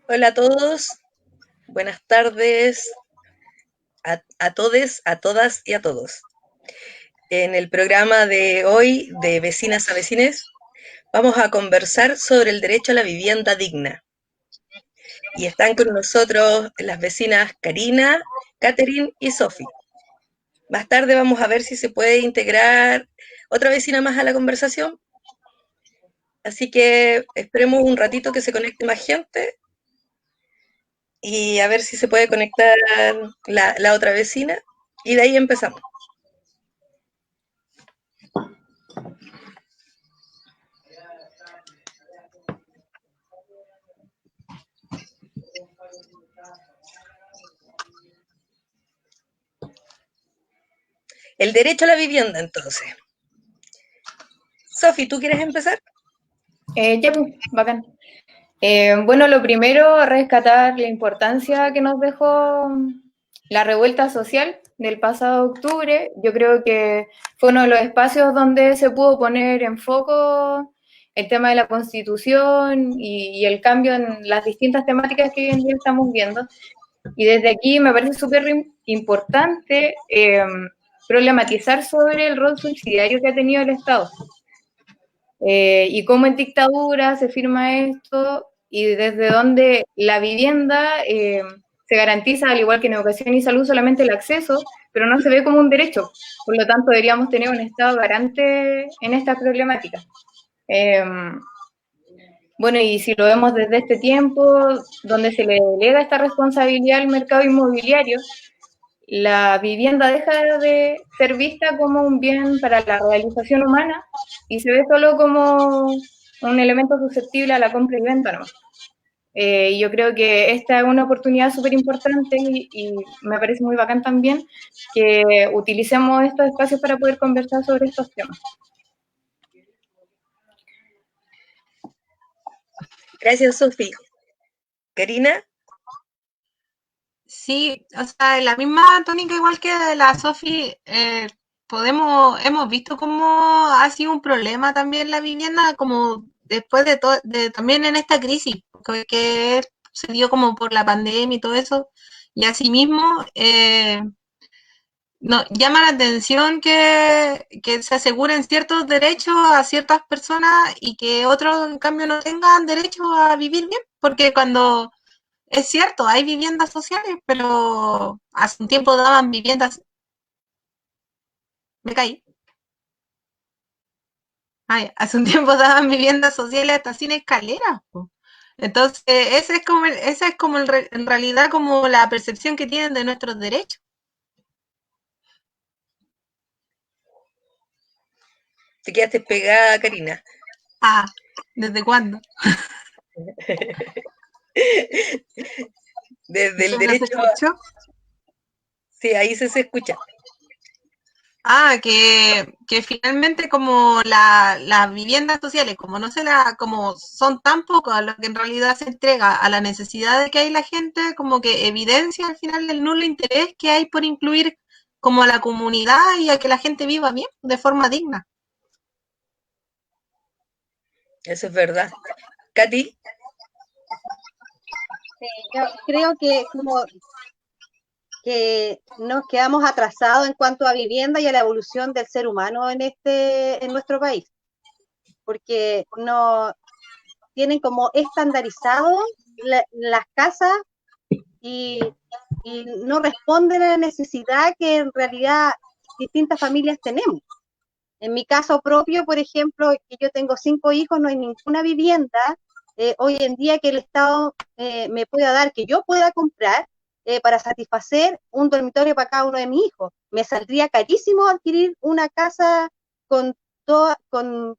Hola a todos, buenas tardes a todes, a todas y a todos. En el programa de hoy de Vecinas a Vecines vamos a conversar sobre el derecho a la vivienda digna. Y están con nosotros las vecinas Karina, Catherine y Sophie. Más tarde vamos a ver si se puede integrar otra vecina más a la conversación. Así que esperemos un ratito que se conecte más gente y a ver si se puede conectar la otra vecina y de ahí empezamos. El derecho a la vivienda, entonces. Sofi, ¿tú quieres empezar? Ya, pues, bacán. Bueno, lo primero, rescatar la importancia que nos dejó la revuelta social del pasado octubre. Yo creo que fue uno de los espacios donde se pudo poner en foco el tema de la Constitución y el cambio en las distintas temáticas que hoy en día estamos viendo. Y desde aquí me parece súper importante problematizar sobre el rol subsidiario que ha tenido el Estado. Y cómo en dictadura se firma esto y desde donde la vivienda se garantiza, al igual que en educación y salud, solamente el acceso, pero no se ve como un derecho. Por lo tanto, deberíamos tener un Estado garante en esta problemática. Bueno, y si lo vemos desde este tiempo, donde se le delega esta responsabilidad al mercado inmobiliario, la vivienda deja de ser vista como un bien para la realización humana y se ve solo como un elemento susceptible a la compra y venta, ¿no? Yo creo que esta es una oportunidad súper importante y me parece muy bacán también que utilicemos estos espacios para poder conversar sobre estos temas. Gracias, Sofi. ¿Karina? Sí, o sea, la misma tónica igual que la Sofi, hemos visto cómo ha sido un problema también la vivienda, como después también en esta crisis, que se dio como por la pandemia y todo eso, y asimismo, no, llama la atención que se aseguren ciertos derechos a ciertas personas y que otros, en cambio, no tengan derecho a vivir bien, porque cuando es cierto, hay viviendas sociales, pero hace un tiempo daban viviendas. Me caí. Ay, hace un tiempo daban viviendas sociales hasta sin escaleras. Entonces, esa es como en realidad como la percepción que tienen de nuestros derechos. Te quedaste pegada, Karina. Ah, ¿desde cuándo? Desde el ¿No se derecho. escuchó? Sí, ahí se escucha. Ah, que finalmente como las viviendas sociales, como no se como son tan pocas lo que en realidad se entrega a la necesidad de que hay la gente, como que evidencia al final el nulo interés que hay por incluir como a la comunidad y a que la gente viva bien, de forma digna. Eso es verdad. Katy. Sí, yo creo que como que nos quedamos atrasados en cuanto a vivienda y a la evolución del ser humano en nuestro país, porque no tienen como estandarizado las casas y, y no responden a la necesidad que en realidad distintas familias tenemos. En mi caso propio, por ejemplo, que yo tengo 5 hijos, no hay ninguna vivienda hoy en día que el Estado me pueda dar, que yo pueda comprar para satisfacer un dormitorio para cada uno de mis hijos. Me saldría carísimo adquirir una casa con toda, con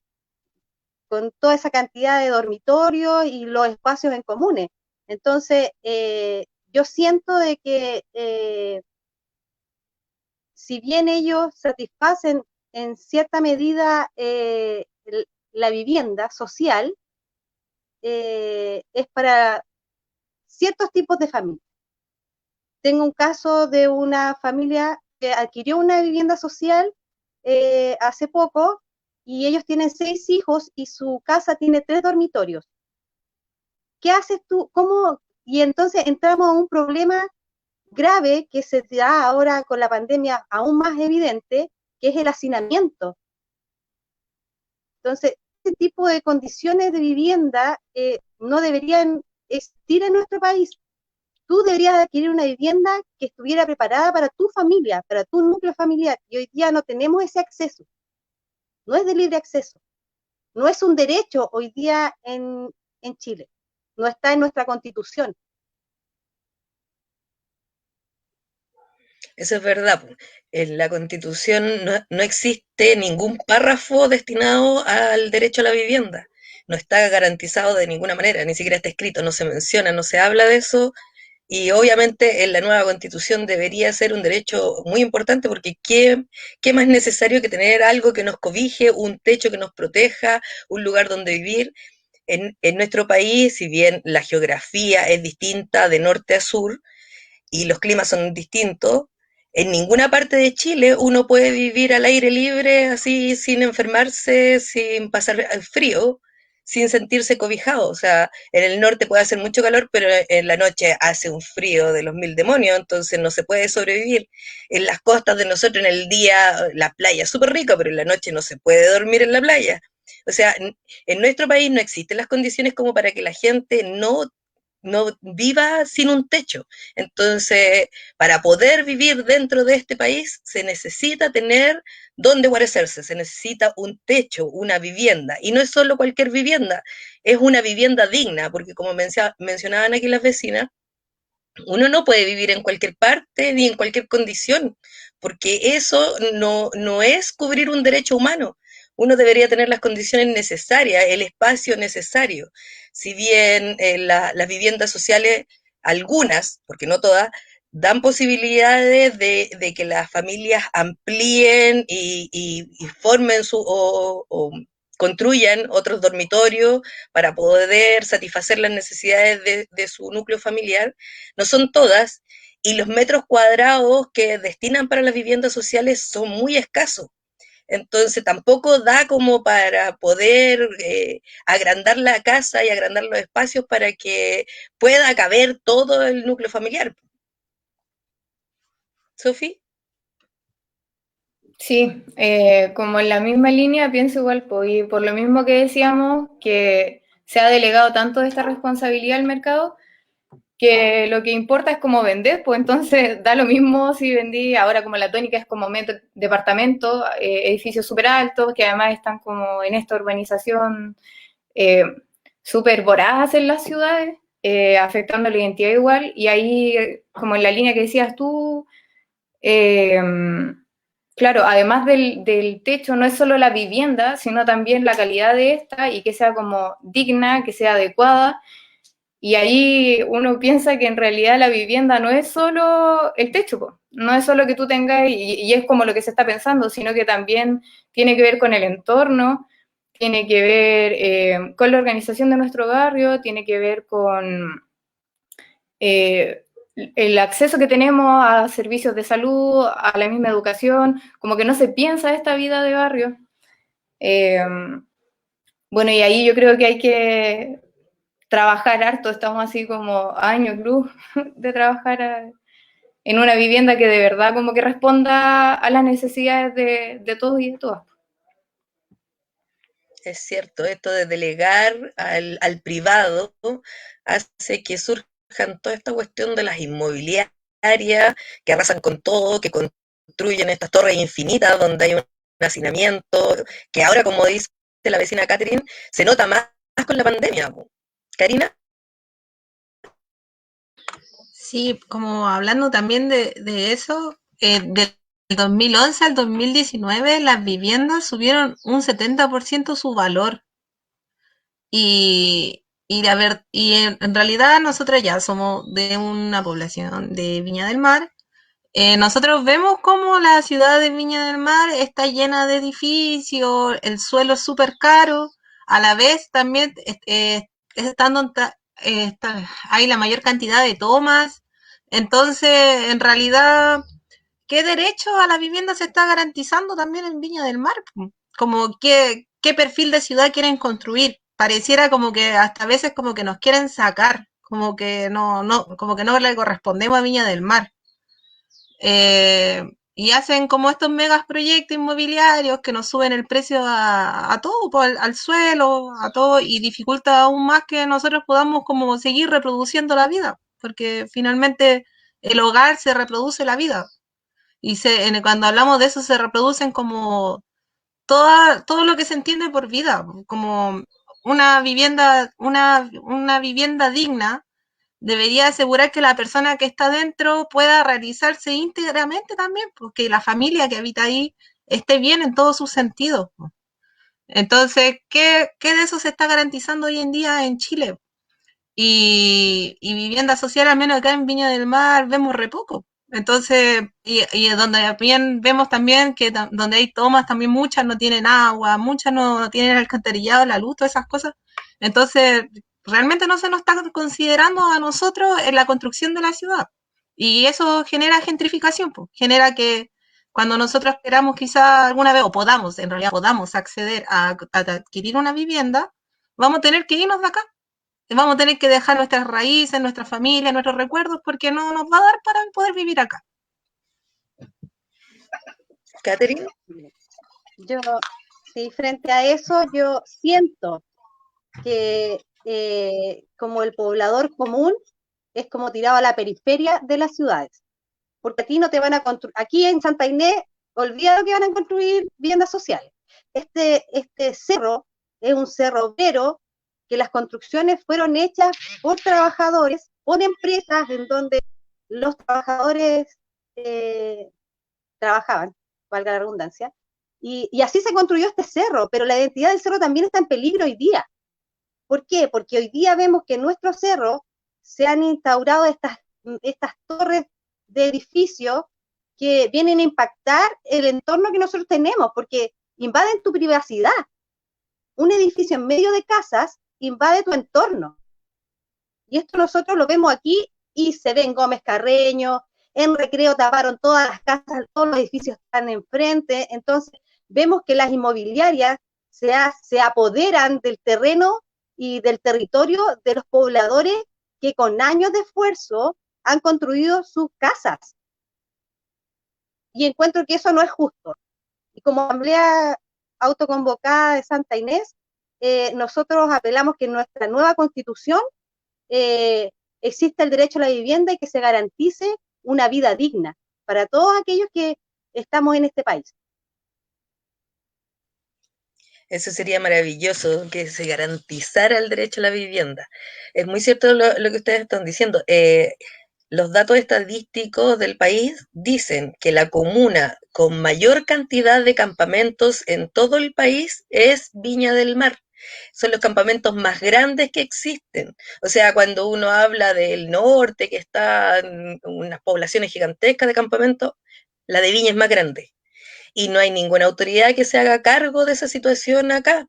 toda esa cantidad de dormitorios y los espacios en comunes. Entonces, yo siento de que si bien ellos satisfacen en cierta medida la vivienda social, es para ciertos tipos de familias. Tengo un caso de una familia que adquirió una vivienda social hace poco y ellos tienen 6 hijos y su casa tiene 3 dormitorios. ¿Qué haces tú? ¿Cómo? Y entonces entramos a un problema grave que se da ahora con la pandemia aún más evidente, que es el hacinamiento. Entonces, este tipo de condiciones de vivienda no deberían existir en nuestro país. Tú deberías adquirir una vivienda que estuviera preparada para tu familia, para tu núcleo familiar, y hoy día no tenemos ese acceso. No es de libre acceso. No es un derecho hoy día en Chile. No está en nuestra Constitución. Eso es verdad. En la Constitución no existe ningún párrafo destinado al derecho a la vivienda. No está garantizado de ninguna manera, ni siquiera está escrito, no se menciona, no se habla de eso. Y obviamente en la nueva Constitución debería ser un derecho muy importante porque ¿qué más necesario que tener algo que nos cobije, un techo que nos proteja, un lugar donde vivir? En nuestro país, si bien la geografía es distinta de norte a sur, y los climas son distintos, en ninguna parte de Chile uno puede vivir al aire libre, así, sin enfermarse, sin pasar frío, sin sentirse cobijado. O sea, en el norte puede hacer mucho calor, pero en la noche hace un frío de los mil demonios, entonces no se puede sobrevivir. En las costas de nosotros, en el día, la playa es súper rica, pero en la noche no se puede dormir en la playa. O sea, en nuestro país no existen las condiciones como para que la gente no viva sin un techo. Entonces, para poder vivir dentro de este país, se necesita tener dónde guarecerse, se necesita un techo, una vivienda. Y no es solo cualquier vivienda, es una vivienda digna, porque como mencionaban aquí las vecinas, uno no puede vivir en cualquier parte ni en cualquier condición, porque eso no es cubrir un derecho humano. Uno debería tener las condiciones necesarias, el espacio necesario. Si bien las viviendas sociales, algunas, porque no todas, dan posibilidades de que las familias amplíen y formen o construyan otros dormitorios para poder satisfacer las necesidades de su núcleo familiar, no son todas, y los metros cuadrados que destinan para las viviendas sociales son muy escasos. Entonces tampoco da como para poder agrandar la casa y agrandar los espacios para que pueda caber todo el núcleo familiar. ¿Sofi? Sí, como en la misma línea pienso igual, pues, y por lo mismo que decíamos, que se ha delegado tanto esta responsabilidad al mercado, que lo que importa es cómo vender, pues entonces da lo mismo si vendí, ahora como la tónica es como departamento, edificios súper altos, que además están como en esta urbanización súper voraz en las ciudades, afectando la identidad igual, y ahí, como en la línea que decías tú, claro, además del techo, no es solo la vivienda, sino también la calidad de esta y que sea como digna, que sea adecuada. Y ahí uno piensa que en realidad la vivienda no es solo el techo, po. No es solo que tú tengas, y es como lo que se está pensando, sino que también tiene que ver con el entorno, tiene que ver con la organización de nuestro barrio, tiene que ver con el acceso que tenemos a servicios de salud, a la misma educación, como que no se piensa esta vida de barrio. Bueno, y ahí yo creo que hay que trabajar harto, estamos así como a años luz de trabajar en una vivienda que de verdad como que responda a las necesidades de todos y de todas. Es cierto, esto de delegar al privado hace que surjan toda esta cuestión de las inmobiliarias que arrasan con todo, que construyen estas torres infinitas donde hay un hacinamiento, que ahora, como dice la vecina Catherine, se nota más con la pandemia. Karina. Sí, como hablando también de eso, del 2011 al 2019 las viviendas subieron un 70% su valor. Y en realidad nosotros ya somos de una población de Viña del Mar. Nosotros vemos cómo la ciudad de Viña del Mar está llena de edificios, el suelo es súper caro, a la vez también hay la mayor cantidad de tomas, entonces en realidad qué derecho a la vivienda se está garantizando también en Viña del Mar, como qué perfil de ciudad quieren construir. Pareciera como que hasta a veces como que nos quieren sacar, como que no le correspondemos a Viña del Mar. Y hacen como estos megas proyectos inmobiliarios que nos suben el precio a todo, pues, al suelo, a todo, y dificulta aún más que nosotros podamos como seguir reproduciendo la vida, porque finalmente el hogar se reproduce la vida. Y cuando hablamos de eso se reproducen como todo lo que se entiende por vida, como una vivienda digna debería asegurar que la persona que está dentro pueda realizarse íntegramente también, porque la familia que habita ahí esté bien en todos sus sentidos. Entonces, ¿qué de eso se está garantizando hoy en día en Chile? Y vivienda social, al menos acá en Viña del Mar, vemos re poco. Entonces, y donde también vemos también que donde hay tomas, también muchas no tienen agua, muchas no tienen alcantarillado, la luz, todas esas cosas. Entonces, realmente no se nos está considerando a nosotros en la construcción de la ciudad. Y eso genera gentrificación, pues. Genera que cuando nosotros esperamos quizá alguna vez, o podamos, en realidad podamos acceder a adquirir una vivienda, vamos a tener que irnos de acá. Vamos a tener que dejar nuestras raíces, nuestra familia, nuestros recuerdos, porque no nos va a dar para poder vivir acá. Catherine. Yo, sí, frente a eso, yo siento que como el poblador común es como tirado a la periferia de las ciudades, porque aquí no te van a construir, aquí en Santa Inés, olvídalo que van a construir viviendas sociales. Este cerro es un cerro obrero, que las construcciones fueron hechas por trabajadores, por empresas en donde los trabajadores trabajaban, valga la redundancia, y así se construyó este cerro, pero la identidad del cerro también está en peligro hoy día. ¿Por qué? Porque hoy día vemos que en nuestro cerro se han instaurado estas torres de edificios que vienen a impactar el entorno que nosotros tenemos, porque invaden tu privacidad. Un edificio en medio de casas invade tu entorno. Y esto nosotros lo vemos aquí y se ve en Gómez Carreño, en Recreo taparon todas las casas, todos los edificios están enfrente. Entonces vemos que las inmobiliarias se apoderan del terreno y del territorio de los pobladores que con años de esfuerzo han construido sus casas. Y encuentro que eso no es justo. Y como asamblea autoconvocada de Santa Inés, nosotros apelamos que en nuestra nueva constitución exista el derecho a la vivienda y que se garantice una vida digna para todos aquellos que estamos en este país. Eso sería maravilloso, que se garantizara el derecho a la vivienda. Es muy cierto lo que ustedes están diciendo. Los datos estadísticos del país dicen que la comuna con mayor cantidad de campamentos en todo el país es Viña del Mar. Son los campamentos más grandes que existen. O sea, cuando uno habla del norte, que están unas poblaciones gigantescas de campamentos, la de Viña es más grande. Y no hay ninguna autoridad que se haga cargo de esa situación acá.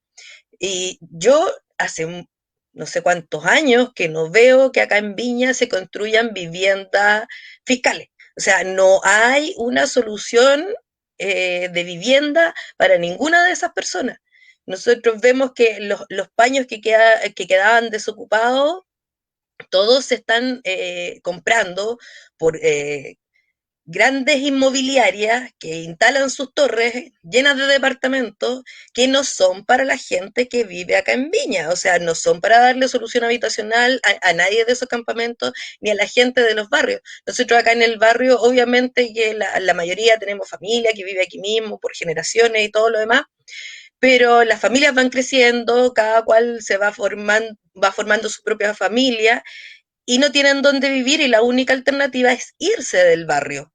Y yo hace no sé cuántos años que no veo que acá en Viña se construyan viviendas fiscales. O sea, no hay una solución de vivienda para ninguna de esas personas. Nosotros vemos que los paños que quedaban desocupados, todos se están comprando por grandes inmobiliarias que instalan sus torres llenas de departamentos que no son para la gente que vive acá en Viña, o sea, no son para darle solución habitacional a nadie de esos campamentos ni a la gente de los barrios. Nosotros acá en el barrio, obviamente que la mayoría tenemos familia que vive aquí mismo por generaciones y todo lo demás, pero las familias van creciendo, cada cual se va formando su propia familia y no tienen dónde vivir y la única alternativa es irse del barrio.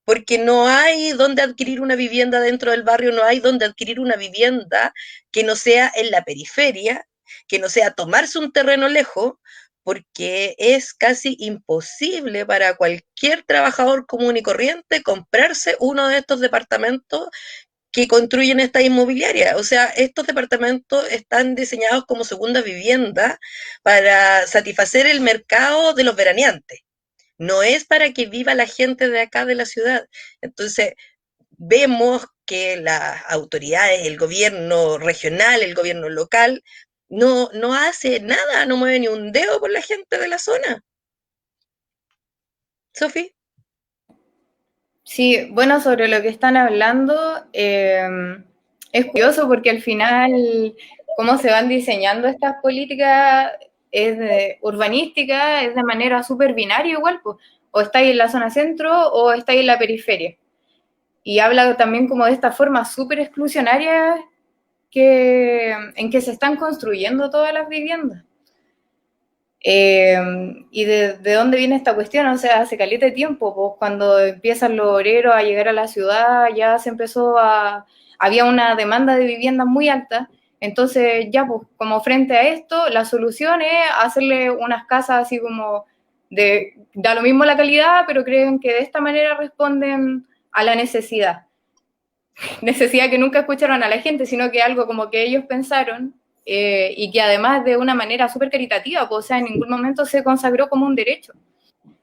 Porque no hay donde adquirir una vivienda dentro del barrio, no hay donde adquirir una vivienda que no sea en la periferia, que no sea tomarse un terreno lejos, porque es casi imposible para cualquier trabajador común y corriente comprarse uno de estos departamentos que construyen esta inmobiliaria. O sea, estos departamentos están diseñados como segunda vivienda para satisfacer el mercado de los veraneantes. no es para que viva la gente de acá de la ciudad. Entonces, vemos que las autoridades, el gobierno regional, el gobierno local, no hace nada, no mueve ni un dedo por la gente de la zona. Sofi. Sí, bueno, sobre lo que están hablando, es curioso porque al final, cómo se van diseñando estas políticas urbanísticas es de manera súper binaria igual, pues, o estáis en la zona centro o estáis en la periferia. Y habla también como de esta forma súper exclusionaria en que se están construyendo todas las viviendas. ¿Y de dónde viene esta cuestión? O sea, hace caleta de tiempo, pues cuando empiezan los obreros a llegar a la ciudad, ya se había una demanda de vivienda muy alta, entonces ya pues como frente a esto, la solución es hacerle unas casas así como da lo mismo la calidad, pero creen que de esta manera responden a la necesidad. Necesidad que nunca escucharon a la gente, sino que algo como que ellos pensaron y que además de una manera súper caritativa, pues, o sea, en ningún momento se consagró como un derecho.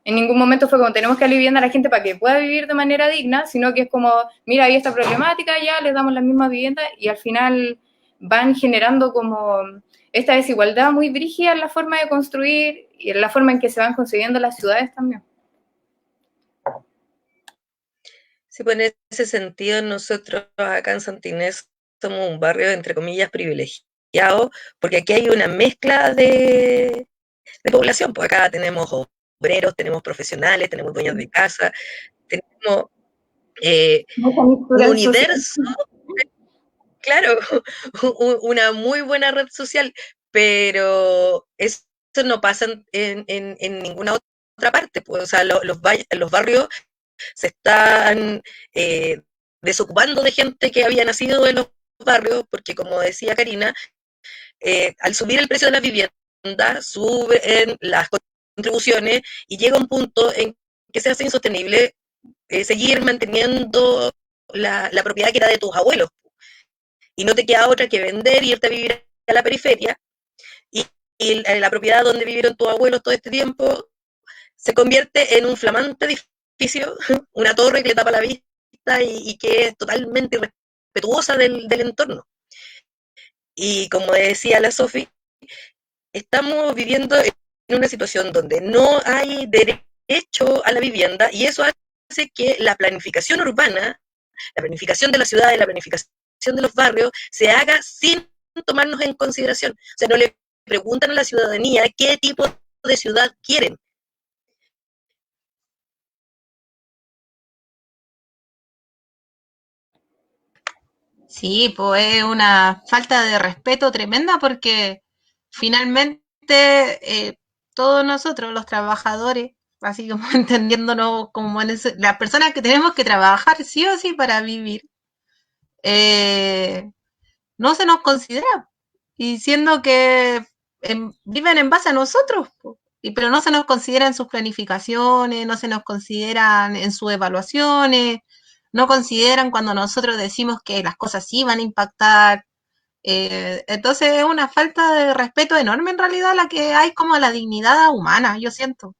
En ningún momento fue como tenemos que aliviar a la gente para que pueda vivir de manera digna, sino que es como, mira, hay esta problemática, ya les damos la misma vivienda y al final van generando como esta desigualdad muy brígida en la forma de construir y en la forma en que se van construyendo las ciudades también. Sí, pues en ese sentido nosotros acá en Santinés somos un barrio, entre comillas, privilegiado, porque aquí hay una mezcla de población, pues acá tenemos obreros, tenemos profesionales, tenemos dueños de casa, tenemos un universo, claro, una muy buena red social, pero eso no pasa en ninguna otra parte, pues, o sea, los barrios se están desocupando de gente que había nacido en los barrios, porque como decía Karina, al subir el precio de la vivienda, suben las contribuciones y llega un punto en que se hace insostenible seguir manteniendo la propiedad que era de tus abuelos. Y no te queda otra que vender y irte a vivir a la periferia. Y, y la propiedad donde vivieron tus abuelos todo este tiempo se convierte en un flamante edificio, una torre que le tapa la vista y que es totalmente irrespetuosa del entorno. Y como decía la Sofi, estamos viviendo en una situación donde no hay derecho a la vivienda y eso hace que la planificación urbana, la planificación de la ciudad y la planificación de los barrios se haga sin tomarnos en consideración. O sea, no le preguntan a la ciudadanía qué tipo de ciudad quieren. Sí, pues es una falta de respeto tremenda porque finalmente todos nosotros, los trabajadores, así como entendiéndonos como las personas que tenemos que trabajar sí o sí para vivir, eh, no se nos considera, y siendo que viven en base a nosotros, pero no se nos considera en sus planificaciones, no se nos consideran en sus evaluaciones, no consideran cuando nosotros decimos que las cosas sí van a impactar. Entonces es una falta de respeto enorme en realidad la que hay como a la dignidad humana, yo siento.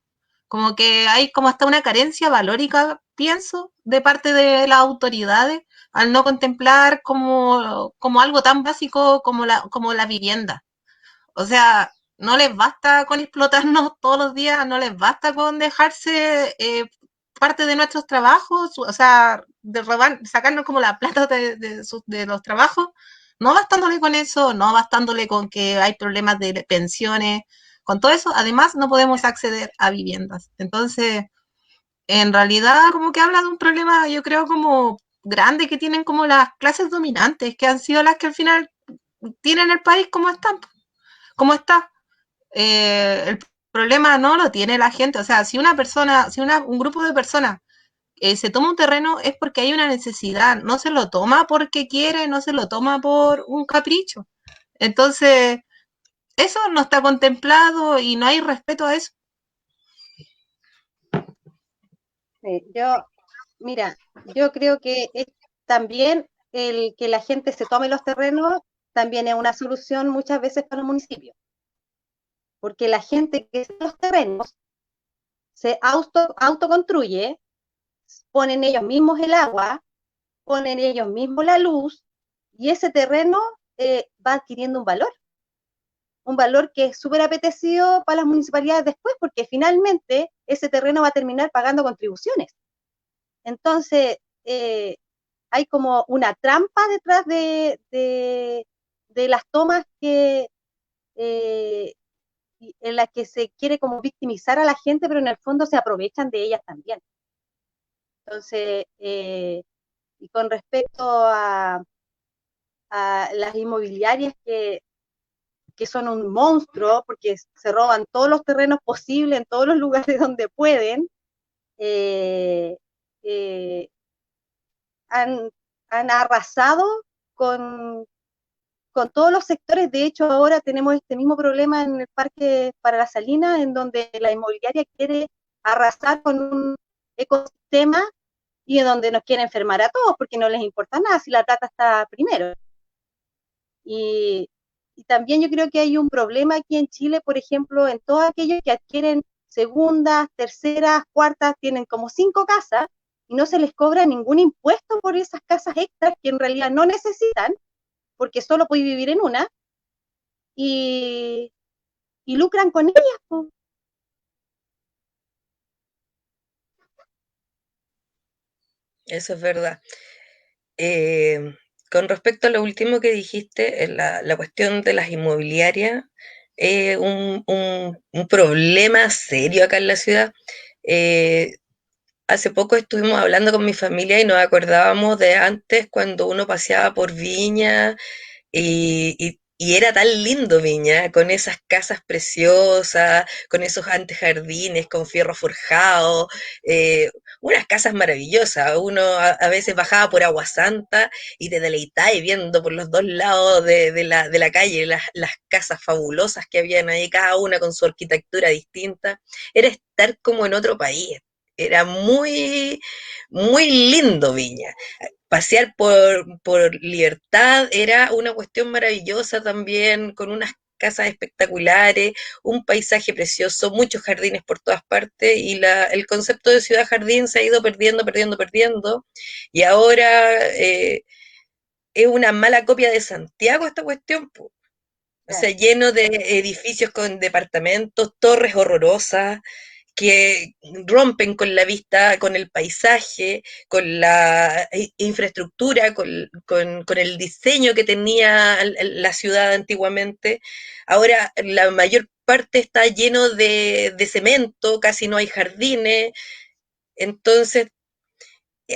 Como que hay como hasta una carencia valórica, pienso, de parte de las autoridades al no contemplar como algo tan básico como la vivienda. O sea, no les basta con explotarnos todos los días, no les basta con dejarse parte de nuestros trabajos, o sea, de robar, sacarnos como la plata de los trabajos, no bastándole con eso, no bastándole con que hay problemas de pensiones, con todo eso, además no podemos acceder a viviendas. Entonces, en realidad como que habla de un problema, yo creo, como grande que tienen como las clases dominantes, que han sido las que al final tienen el país como están, como está. El problema no lo tiene la gente, o sea, si una persona, si un grupo de personas se toma un terreno es porque hay una necesidad, no se lo toma porque quiere, no se lo toma por un capricho. Entonces, eso no está contemplado y no hay respeto a eso. Mira, yo creo que también el que la gente se tome los terrenos también es una solución muchas veces para los municipios, porque la gente que tiene los terrenos se autoconstruye, ponen ellos mismos el agua, ponen ellos mismos la luz, y ese terreno va adquiriendo un valor que es súper apetecido para las municipalidades después, porque finalmente ese terreno va a terminar pagando contribuciones. Entonces, hay como una trampa detrás de las tomas en las que se quiere como victimizar a la gente, pero en el fondo se aprovechan de ellas también. Entonces, y con respecto a las inmobiliarias que son un monstruo, porque se roban todos los terrenos posibles en todos los lugares donde pueden, eh, eh, han, han arrasado con, con todos los sectores. De hecho, ahora tenemos este mismo problema en el Parque para la Salina, en donde la inmobiliaria quiere arrasar con un ecosistema y en donde nos quiere enfermar a todos, porque no les importa nada si la plata está primero. Y, y también yo creo que hay un problema aquí en Chile, por ejemplo, en todos aquellos que adquieren segundas, terceras, cuartas, tienen como 5 casas y no se les cobra ningún impuesto por esas casas extras que en realidad no necesitan, porque solo pueden vivir en una, y, y lucran con ellas, po. Eso es verdad. Con respecto a lo último que dijiste, la cuestión de las inmobiliarias es un problema serio acá en la ciudad. Eh, Hace poco estuvimos hablando con mi familia y nos acordábamos de antes cuando uno paseaba por Viña y era tan lindo Viña, con esas casas preciosas, con esos antejardines, con fierro forjado, eh, unas casas maravillosas. Uno a veces bajaba por Agua Santa y te deleitabas viendo por los dos lados de la calle las casas fabulosas que habían ahí, cada una con su arquitectura distinta. Era estar como en otro país. Era muy, muy lindo Viña. Pasear por Libertad era una cuestión maravillosa también, con unas casas espectaculares, un paisaje precioso, muchos jardines por todas partes, y el concepto de ciudad jardín se ha ido perdiendo, perdiendo, perdiendo, y ahora es una mala copia de Santiago esta cuestión, po. O sea, Claro. lleno de edificios con departamentos, torres horrorosas, que rompen con la vista, con el paisaje, con la infraestructura, con el diseño que tenía la ciudad antiguamente. Ahora la mayor parte está lleno de cemento, casi no hay jardines. Entonces,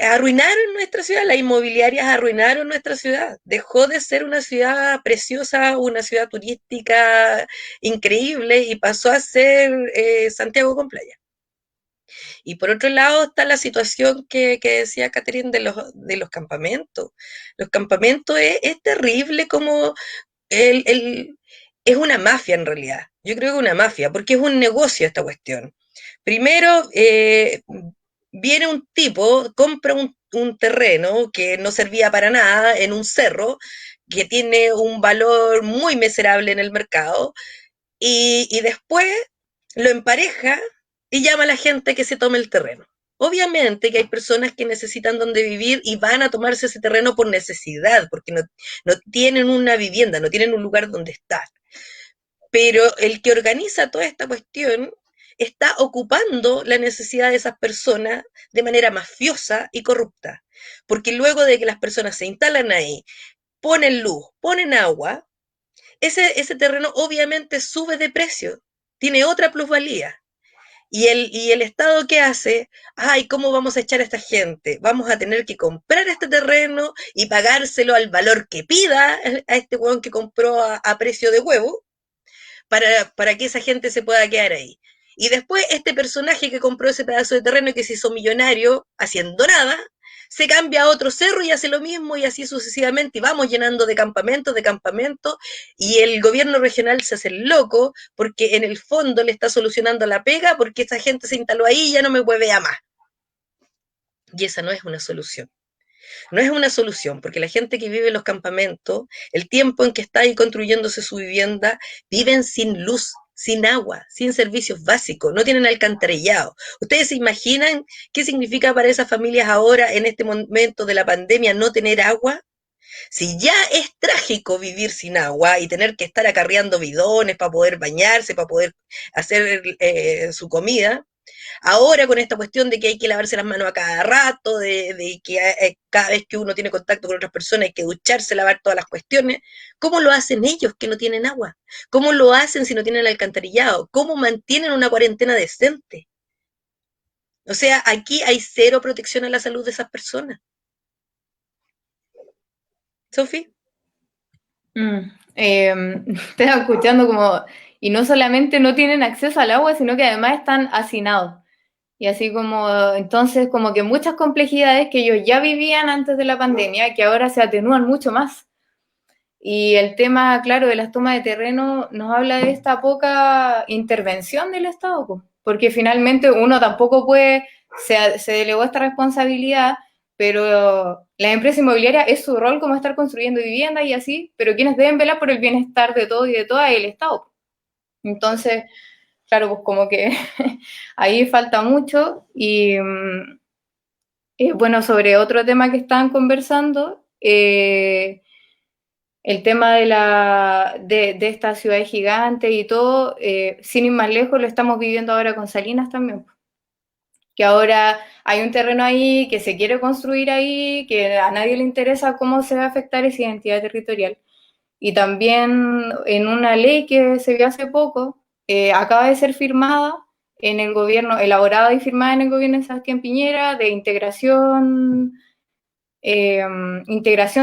arruinaron nuestra ciudad, las inmobiliarias arruinaron nuestra ciudad. Dejó de ser una ciudad preciosa, una ciudad turística increíble y pasó a ser Santiago con playa. Y por otro lado está la situación que decía Catherine de los campamentos. Los campamentos es terrible como es una mafia en realidad. Yo creo que es una mafia, porque es un negocio esta cuestión. Primero, viene un tipo, compra un terreno que no servía para nada en un cerro, que tiene un valor muy miserable en el mercado, y después lo empareja y llama a la gente que se tome el terreno. Obviamente que hay personas que necesitan donde vivir y van a tomarse ese terreno por necesidad, porque no tienen una vivienda, no tienen un lugar donde estar. Pero el que organiza toda esta cuestión está ocupando la necesidad de esas personas de manera mafiosa y corrupta. Porque luego de que las personas se instalan ahí, ponen luz, ponen agua, ese terreno obviamente sube de precio, tiene otra plusvalía. Y el Estado, ¿qué hace? Ay, ¿cómo vamos a echar a esta gente? Vamos a tener que comprar este terreno y pagárselo al valor que pida a este hueón que compró a precio de huevo para que esa gente se pueda quedar ahí. Y después este personaje que compró ese pedazo de terreno y que se hizo millonario haciendo nada, se cambia a otro cerro y hace lo mismo y así sucesivamente y vamos llenando de campamentos y el gobierno regional se hace loco porque en el fondo le está solucionando la pega porque esa gente se instaló ahí y ya no me huevea más. Y esa no es una solución. No es una solución, porque la gente que vive en los campamentos, el tiempo en que está ahí construyéndose su vivienda, viven sin luz, sin agua, sin servicios básicos, no tienen alcantarillado. ¿Ustedes se imaginan qué significa para esas familias ahora, en este momento de la pandemia, no tener agua? Si ya es trágico vivir sin agua y tener que estar acarreando bidones para poder bañarse, para poder hacer su comida, ahora con esta cuestión de que hay que lavarse las manos a cada rato, de que cada vez que uno tiene contacto con otras personas hay que ducharse, lavar todas las cuestiones, ¿cómo lo hacen ellos que no tienen agua? ¿Cómo lo hacen si no tienen el alcantarillado? ¿Cómo mantienen una cuarentena decente? O sea, aquí hay cero protección a la salud de esas personas. Sofi. Estaba escuchando como, y no solamente no tienen acceso al agua, sino que además están hacinados. Y así como, entonces, como que muchas complejidades que ellos ya vivían antes de la pandemia, que ahora se atenúan mucho más. Y el tema, claro, de las tomas de terreno nos habla de esta poca intervención del Estado, porque finalmente uno tampoco puede, se delegó esta responsabilidad, pero la empresa inmobiliaria es su rol como estar construyendo viviendas y así, pero quienes deben velar por el bienestar de todos y de todas es el Estado. Entonces, claro, pues como que ahí falta mucho y bueno, sobre otro tema que estaban conversando, el tema de esta ciudad gigante y todo, sin ir más lejos, lo estamos viviendo ahora con Salinas también, que ahora hay un terreno ahí que se quiere construir ahí, que a nadie le interesa cómo se va a afectar esa identidad territorial. Y también en una ley que se vio hace poco, acaba de ser firmada en el gobierno, elaborada y firmada en el gobierno de Sebastián Piñera, de integración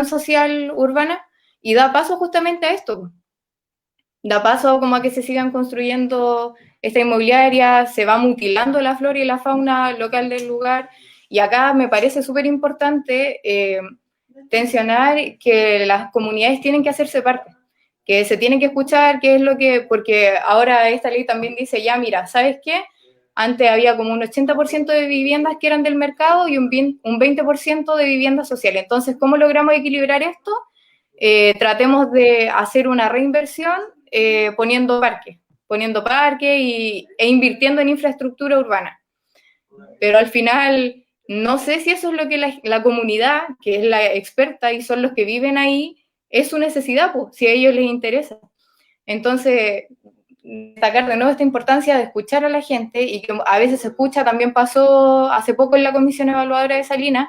social urbana, y da paso justamente a esto. Da paso como a que se sigan construyendo esta inmobiliaria, se va mutilando la flora y la fauna local del lugar, y acá me parece súper importante tensionar que las comunidades tienen que hacerse parte, que se tienen que escuchar qué es lo que, porque ahora esta ley también dice, ya mira, ¿sabes qué? Antes había como un 80% de viviendas que eran del mercado y un 20% de viviendas sociales. Entonces, ¿cómo logramos equilibrar esto? Tratemos de hacer una reinversión poniendo parques e invirtiendo en infraestructura urbana. Pero al final, no sé si eso es lo que la comunidad, que es la experta y son los que viven ahí, es su necesidad, pues, si a ellos les interesa. Entonces, destacar de nuevo esta importancia de escuchar a la gente y que a veces se escucha, también pasó hace poco en la comisión evaluadora de Salinas,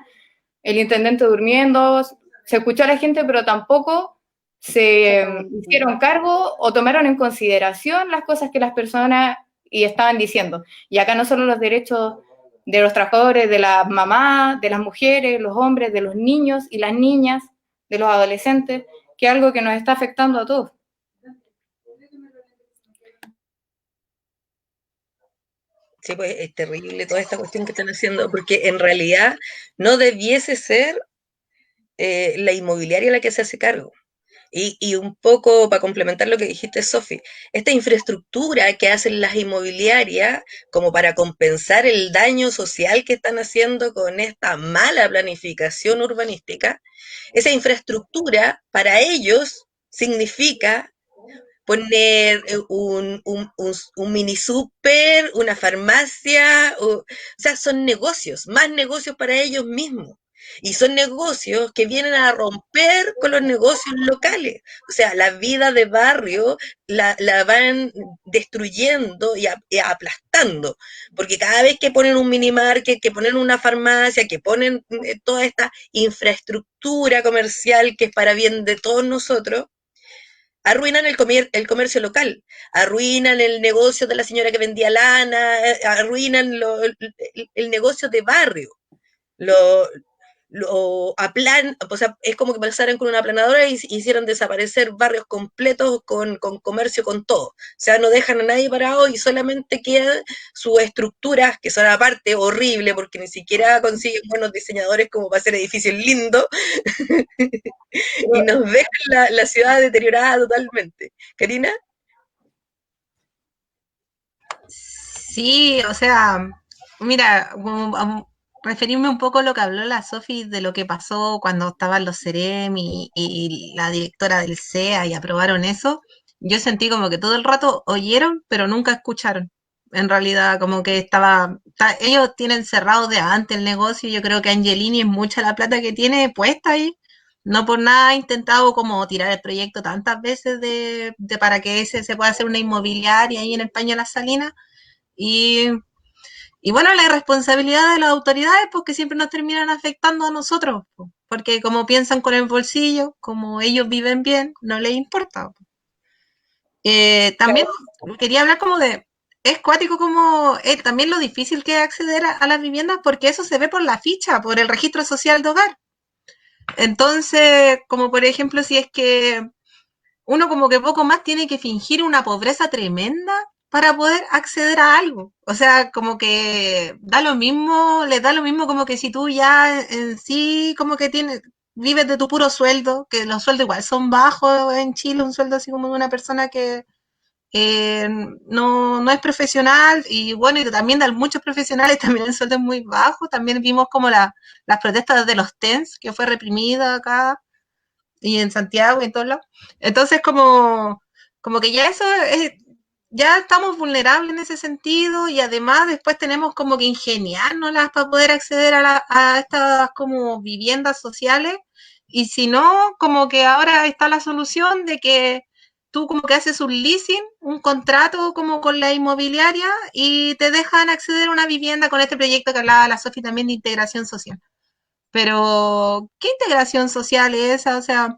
el intendente durmiendo, se escuchó a la gente, pero tampoco se hicieron cargo o tomaron en consideración las cosas que las personas y estaban diciendo. Y acá no solo los derechos de los trabajadores, de las mamás, de las mujeres, los hombres, de los niños y las niñas, de los adolescentes, que es algo que nos está afectando a todos. Sí, pues es terrible toda esta cuestión que están haciendo, porque en realidad no debiese ser la inmobiliaria la que se hace cargo. Y un poco para complementar lo que dijiste, Sofi, esta infraestructura que hacen las inmobiliarias como para compensar el daño social que están haciendo con esta mala planificación urbanística, esa infraestructura para ellos significa poner un mini super, una farmacia, o sea, son negocios, más negocios para ellos mismos. Y son negocios que vienen a romper con los negocios locales. O sea, la vida de barrio la van destruyendo y aplastando. Porque cada vez que ponen un mini market, que ponen una farmacia, que ponen toda esta infraestructura comercial que es para bien de todos nosotros, arruinan el comercio local, arruinan el negocio de la señora que vendía lana, arruinan el negocio de barrio. Lo, o sea, es como que pasaran con una aplanadora y hicieran desaparecer barrios completos con comercio, con todo. O sea, no dejan a nadie parado y solamente quedan sus estructuras, que son aparte horribles, porque ni siquiera consiguen buenos diseñadores como para hacer edificios lindos, y nos dejan la ciudad deteriorada totalmente. Karina. Sí, o sea, mira, referirme un poco a lo que habló la Sofi de lo que pasó cuando estaban los CEREM y la directora del CEA y aprobaron eso. yo sentí como que todo el rato oyeron, pero nunca escucharon. En realidad, como que ellos tienen cerrado de antes el negocio. Yo creo que Angelini es mucha la plata que tiene puesta ahí. No por nada ha intentado como tirar el proyecto tantas veces de para que ese se pueda hacer una inmobiliaria ahí en el Paño de las Salinas. Y, y bueno, la irresponsabilidad de las autoridades, pues que siempre nos terminan afectando a nosotros, pues, porque como piensan con el bolsillo, como ellos viven bien, no les importa. También quería hablar como es cuático como también lo difícil que es acceder a las viviendas, porque eso se ve por la ficha, por el registro social de hogar. Entonces, como por ejemplo, si es que uno como que poco más tiene que fingir una pobreza tremenda para poder acceder a algo. O sea, como que da lo mismo, les da lo mismo como que si tú ya en sí como que vives de tu puro sueldo, que los sueldos igual son bajos en Chile, un sueldo así como de una persona que no es profesional, y bueno, y también de muchos profesionales también el sueldo es muy bajo. También vimos como las protestas de los TENS, que fue reprimida acá y en Santiago y en todos lados. Entonces como que ya ya estamos vulnerables en ese sentido, y además después tenemos como que ingeniárnoslas para poder acceder a estas como viviendas sociales, y si no, como que ahora está la solución de que tú como que haces un leasing, un contrato como con la inmobiliaria, y te dejan acceder a una vivienda con este proyecto que hablaba la Sofi también de integración social. Pero, ¿qué integración social es esa? O sea,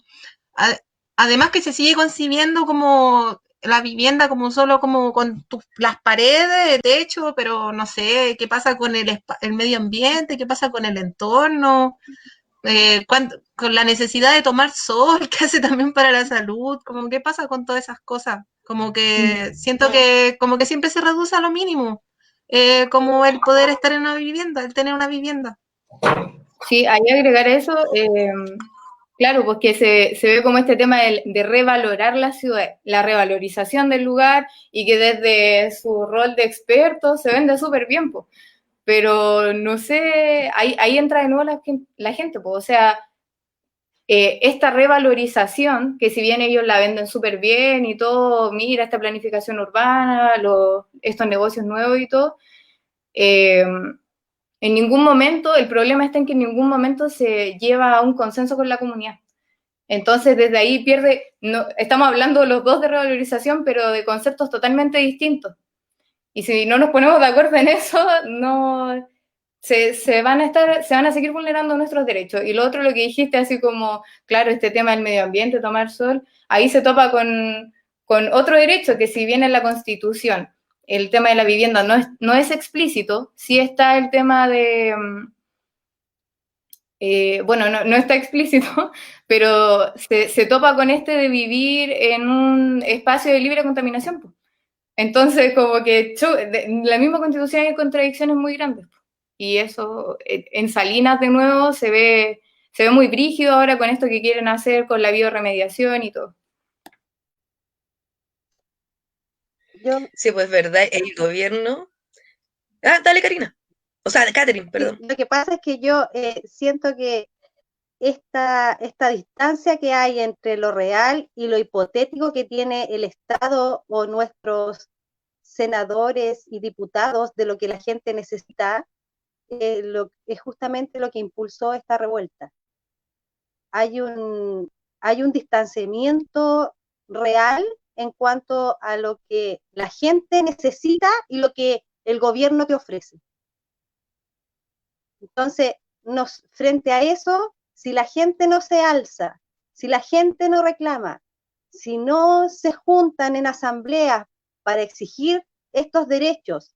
a- además que se sigue concibiendo como la vivienda como solo como con las paredes, el techo, pero no sé, ¿qué pasa con el medio ambiente? ¿Qué pasa con el entorno? Con la necesidad de tomar sol, que hace también para la salud, como qué pasa con todas esas cosas, como que siento que como que siempre se reduce a lo mínimo, como el poder estar en una vivienda, el tener una vivienda. Sí, ahí agregar eso, claro, porque se ve como este tema de revalorar la ciudad, la revalorización del lugar, y que desde su rol de experto se vende súper bien, pues. Pero no sé, ahí entra de nuevo la gente, pues. O sea, esta revalorización, que si bien ellos la venden súper bien y todo, mira esta planificación urbana, estos negocios nuevos y todo, en ningún momento, el problema está en que en ningún momento se lleva a un consenso con la comunidad. Entonces, desde ahí estamos hablando los dos de revalorización, pero de conceptos totalmente distintos. Y si no nos ponemos de acuerdo en eso, no se van a seguir vulnerando nuestros derechos. Y lo otro, lo que dijiste, así como, claro, este tema del medio ambiente, tomar sol, ahí se topa con otro derecho que, si bien en la Constitución el tema de la vivienda no es explícito, sí está el tema de, bueno, no está explícito, pero se topa con este de vivir en un espacio de libre contaminación, pues. Entonces, como que en la misma Constitución hay contradicciones muy grandes. Y eso, en Salinas de nuevo, se ve muy brígido ahora con esto que quieren hacer con la bioremediación y todo. Yo, Sí, pues verdad, el gobierno. Ah, dale, Karina. O sea, Catherine, sí, perdón. lo que pasa es que yo siento que esta distancia que hay entre lo real y lo hipotético que tiene el Estado o nuestros senadores y diputados de lo que la gente necesita, es justamente lo que impulsó esta revuelta. Hay hay un distanciamiento real en cuanto a lo que la gente necesita y lo que el gobierno te ofrece. Entonces, frente a eso, si la gente no se alza, si la gente no reclama, si no se juntan en asambleas para exigir estos derechos,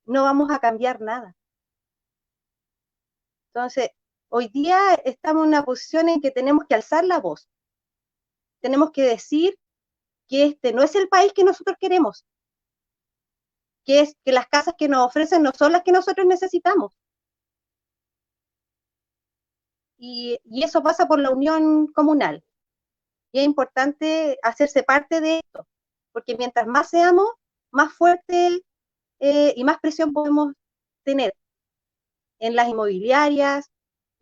no vamos a cambiar nada. Entonces, hoy día estamos en una posición en que tenemos que alzar la voz. Tenemos que decir que este no es el país que nosotros queremos, que las casas que nos ofrecen no son las que nosotros necesitamos. Y eso pasa por la unión comunal. Y es importante hacerse parte de esto, porque mientras más seamos, más fuerte y más presión podemos tener en las inmobiliarias,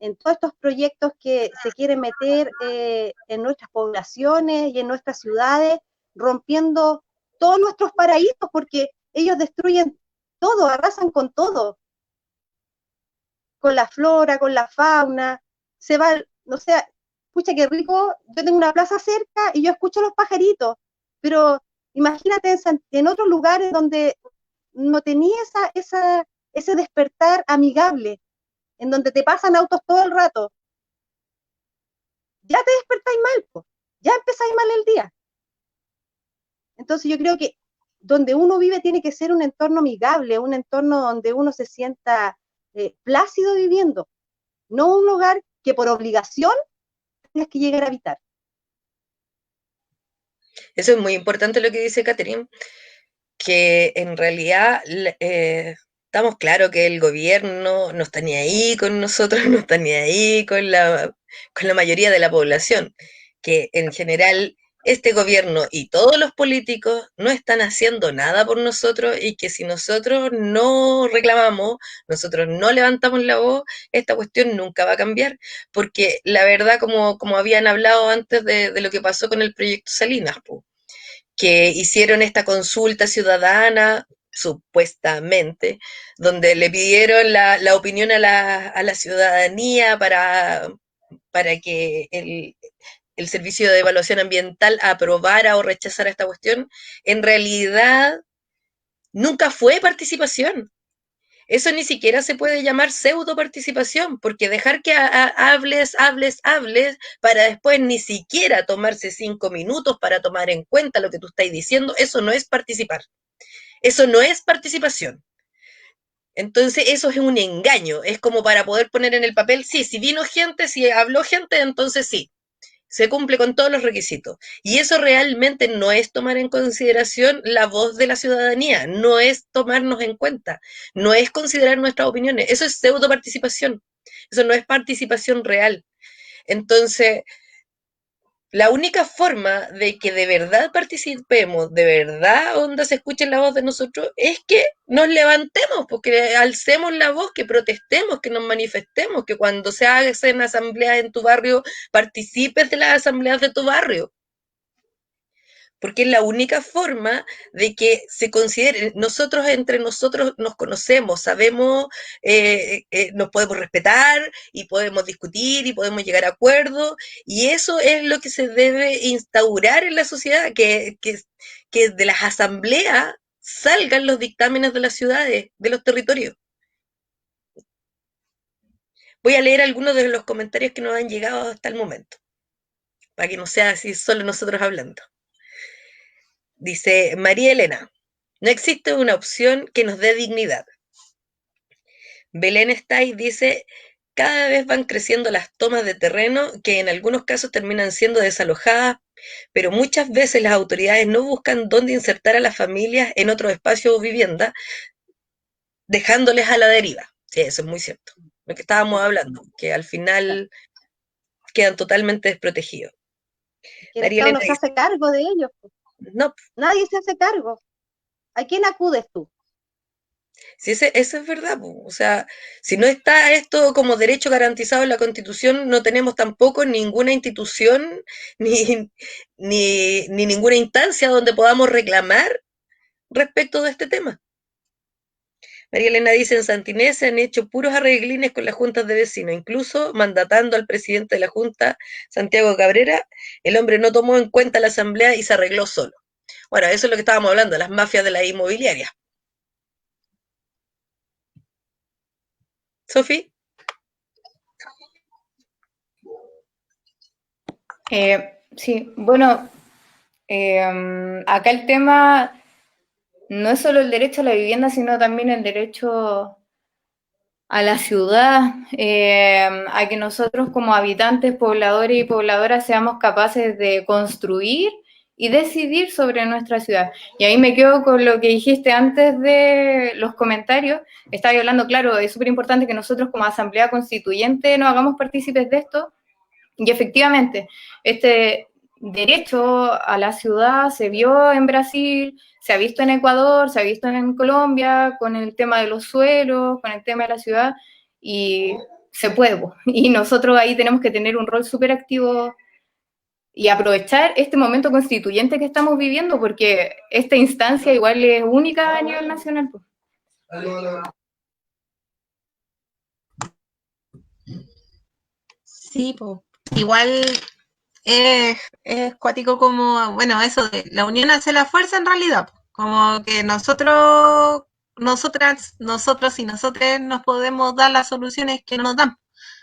en todos estos proyectos que se quieren meter en nuestras poblaciones y en nuestras ciudades, rompiendo todos nuestros paraísos, porque ellos destruyen todo, arrasan con todo, con la flora, con la fauna, se va, no sé, pucha, qué rico, yo tengo una plaza cerca y yo escucho los pajaritos, pero imagínate en otros lugares donde no tenía ese despertar amigable, en donde te pasan autos todo el rato, ya te despertáis mal, po, ya empezáis mal el día. Entonces yo creo que donde uno vive tiene que ser un entorno amigable, un entorno donde uno se sienta plácido viviendo, no un lugar que por obligación tengas que llegar a habitar. Eso es muy importante lo que dice Catherine, que en realidad estamos claros que el gobierno no está ni ahí con nosotros, no está ni ahí con la mayoría de la población, que en general este gobierno y todos los políticos no están haciendo nada por nosotros y que si nosotros no reclamamos, nosotros no levantamos la voz, esta cuestión nunca va a cambiar, porque la verdad, como habían hablado antes de lo que pasó con el proyecto Salinas, pues, que hicieron esta consulta ciudadana, supuestamente, donde le pidieron la opinión a la ciudadanía para que el Servicio de Evaluación Ambiental aprobara o rechazara esta cuestión, en realidad nunca fue participación. Eso ni siquiera se puede llamar pseudo participación, porque dejar que hables para después ni siquiera tomarse 5 minutos para tomar en cuenta lo que tú estás diciendo, eso no es participar. Eso no es participación. Entonces eso es un engaño, es como para poder poner en el papel, sí, si vino gente, si habló gente, entonces sí, se cumple con todos los requisitos. Y eso realmente no es tomar en consideración la voz de la ciudadanía, no es tomarnos en cuenta, no es considerar nuestras opiniones, eso es pseudo participación, eso no es participación real. Entonces, la única forma de que de verdad participemos, de verdad onda se escuche la voz de nosotros, es que nos levantemos, porque alcemos la voz, que protestemos, que nos manifestemos, que cuando se hacen asambleas en tu barrio, participes de las asambleas de tu barrio. Porque es la única forma de que se considere, nosotros entre nosotros nos conocemos, sabemos, nos podemos respetar y podemos discutir y podemos llegar a acuerdos, y eso es lo que se debe instaurar en la sociedad, que de las asambleas salgan los dictámenes de las ciudades, de los territorios. Voy a leer algunos de los comentarios que nos han llegado hasta el momento, para que no sea así solo nosotros hablando. Dice María Elena, no existe una opción que nos dé dignidad. Belén Stay dice, cada vez van creciendo las tomas de terreno que en algunos casos terminan siendo desalojadas, pero muchas veces las autoridades no buscan dónde insertar a las familias en otro espacio o vivienda, dejándoles a la deriva. Sí, eso es muy cierto. Lo que estábamos hablando, que al final quedan totalmente desprotegidos. Que el Estado no se hace cargo de ellos. No. Nadie se hace cargo. ¿A quién acudes tú? Sí, eso es verdad, o sea, si no está esto como derecho garantizado en la Constitución, no tenemos tampoco ninguna institución ni ninguna instancia donde podamos reclamar respecto de este tema. María Elena dice, en Santinés se han hecho puros arreglines con las juntas de vecinos, incluso mandatando al presidente de la Junta, Santiago Cabrera, el hombre no tomó en cuenta la asamblea y se arregló solo. Bueno, eso es lo que estábamos hablando, las mafias de la inmobiliaria. Sofi. Sí, bueno, acá el tema no es solo el derecho a la vivienda, sino también el derecho a la ciudad, a que nosotros como habitantes, pobladores y pobladoras seamos capaces de construir y decidir sobre nuestra ciudad. Y ahí me quedo con lo que dijiste antes de los comentarios. Estaba hablando, claro, es súper importante que nosotros como Asamblea Constituyente nos hagamos partícipes de esto. Y efectivamente, este derecho a la ciudad se vio en Brasil, se ha visto en Ecuador, se ha visto en Colombia, con el tema de los suelos, con el tema de la ciudad, y se puede, po. Y nosotros ahí tenemos que tener un rol súper activo y aprovechar este momento constituyente que estamos viviendo, porque esta instancia igual es única a nivel nacional, po. Sí, pues. Igual es cuático como, bueno, eso de la unión hace la fuerza en realidad, po. Como que nosotros y nosotros nos podemos dar las soluciones que nos dan.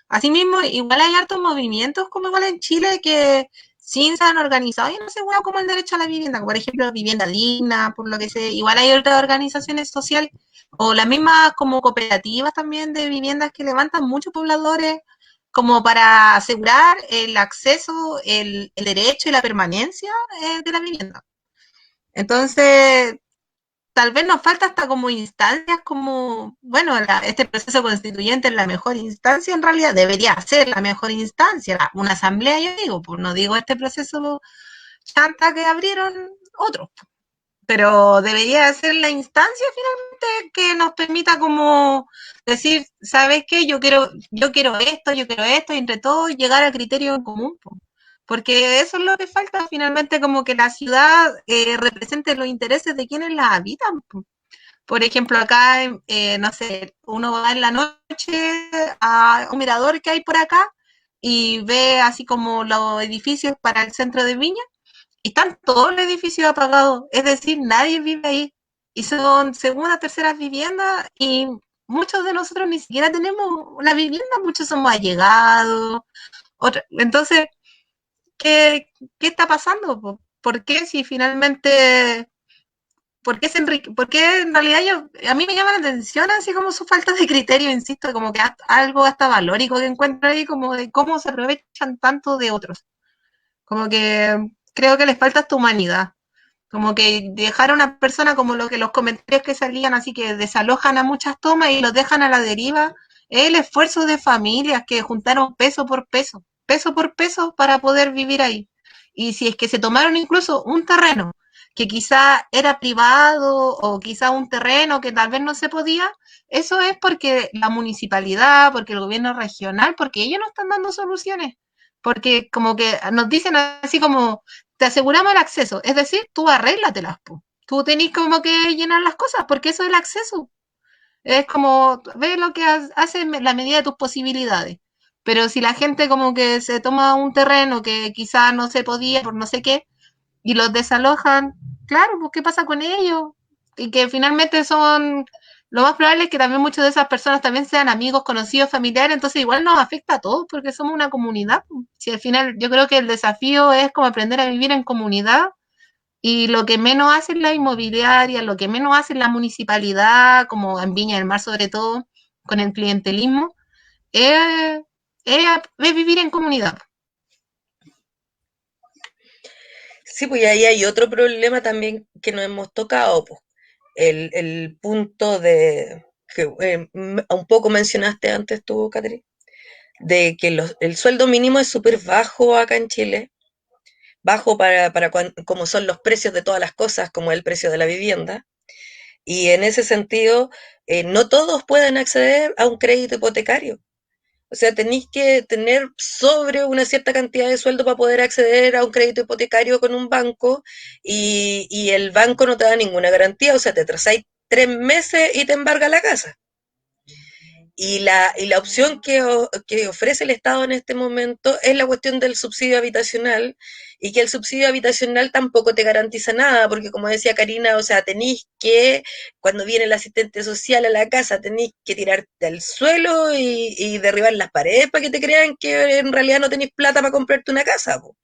Asimismo, igual hay hartos movimientos como igual en Chile que sí se han organizado y no sé, bueno, como el derecho a la vivienda, como por ejemplo vivienda digna, por lo que sé, igual hay otras organizaciones sociales o las mismas como cooperativas también de viviendas que levantan muchos pobladores como para asegurar el acceso, el derecho y la permanencia de la vivienda. Entonces, tal vez nos falta hasta como instancias como, bueno, este proceso constituyente es la mejor instancia en realidad, debería ser la mejor instancia, una asamblea yo digo, pues no digo este proceso chanta que abrieron otros, pero debería ser la instancia finalmente que nos permita como decir, ¿sabes qué? Yo quiero esto, y entre todos llegar al criterio en común, pues. Porque eso es lo que falta finalmente, como que la ciudad represente los intereses de quienes la habitan. Pues. Por ejemplo, acá, no sé, uno va en la noche a un mirador que hay por acá y ve así como los edificios para el centro de Viña y están todos los edificios apagados, es decir, nadie vive ahí. Y son segundas, terceras viviendas y muchos de nosotros ni siquiera tenemos la vivienda, muchos somos allegados. Entonces, ¿qué está pasando? ¿Por qué si finalmente ¿por qué en realidad a mí me llama la atención así como su falta de criterio, insisto, como que algo hasta valórico que encuentro ahí, como de cómo se aprovechan tanto de otros? Como que creo que les falta esta humanidad. Como que dejar a una persona como lo que los comentarios que salían, así que desalojan a muchas tomas y los dejan a la deriva, es el esfuerzo de familias que juntaron peso por peso para poder vivir ahí. Y si es que se tomaron incluso un terreno que quizá era privado o quizá un terreno que tal vez no se podía, eso es porque la municipalidad, porque el gobierno regional, porque ellos no están dando soluciones. Porque como que nos dicen así como, te aseguramos el acceso, es decir, tú arréglatelas, po. Tú tenés como que llenar las cosas, porque eso es el acceso. Es como, ve lo que hace la medida de tus posibilidades. Pero si la gente como que se toma un terreno que quizás no se podía por no sé qué, y los desalojan, claro, pues ¿qué pasa con ellos? Y que finalmente son, lo más probable es que también muchas de esas personas también sean amigos, conocidos, familiares, entonces igual nos afecta a todos porque somos una comunidad. Si al final yo creo que el desafío es como aprender a vivir en comunidad y lo que menos hace la inmobiliaria, lo que menos hace la municipalidad, como en Viña del Mar sobre todo, con el clientelismo, es, es vivir en comunidad. Sí, pues ahí hay otro problema también que nos hemos tocado, pues. El punto de, que un poco mencionaste antes tú, Catherine, de que el sueldo mínimo es súper bajo acá en Chile, bajo como son los precios de todas las cosas, como el precio de la vivienda, y en ese sentido, no todos pueden acceder a un crédito hipotecario. O sea, tenéis que tener sobre una cierta cantidad de sueldo para poder acceder a un crédito hipotecario con un banco y el banco no te da ninguna garantía, o sea, te atrasáis 3 meses y te embarga la casa. Y la opción que ofrece el Estado en este momento es la cuestión del subsidio habitacional y que el subsidio habitacional tampoco te garantiza nada, porque como decía Karina, o sea, tenéis que, cuando viene el asistente social a la casa, tenéis que tirarte al suelo y derribar las paredes para que te crean que en realidad no tenéis plata para comprarte una casa. Po.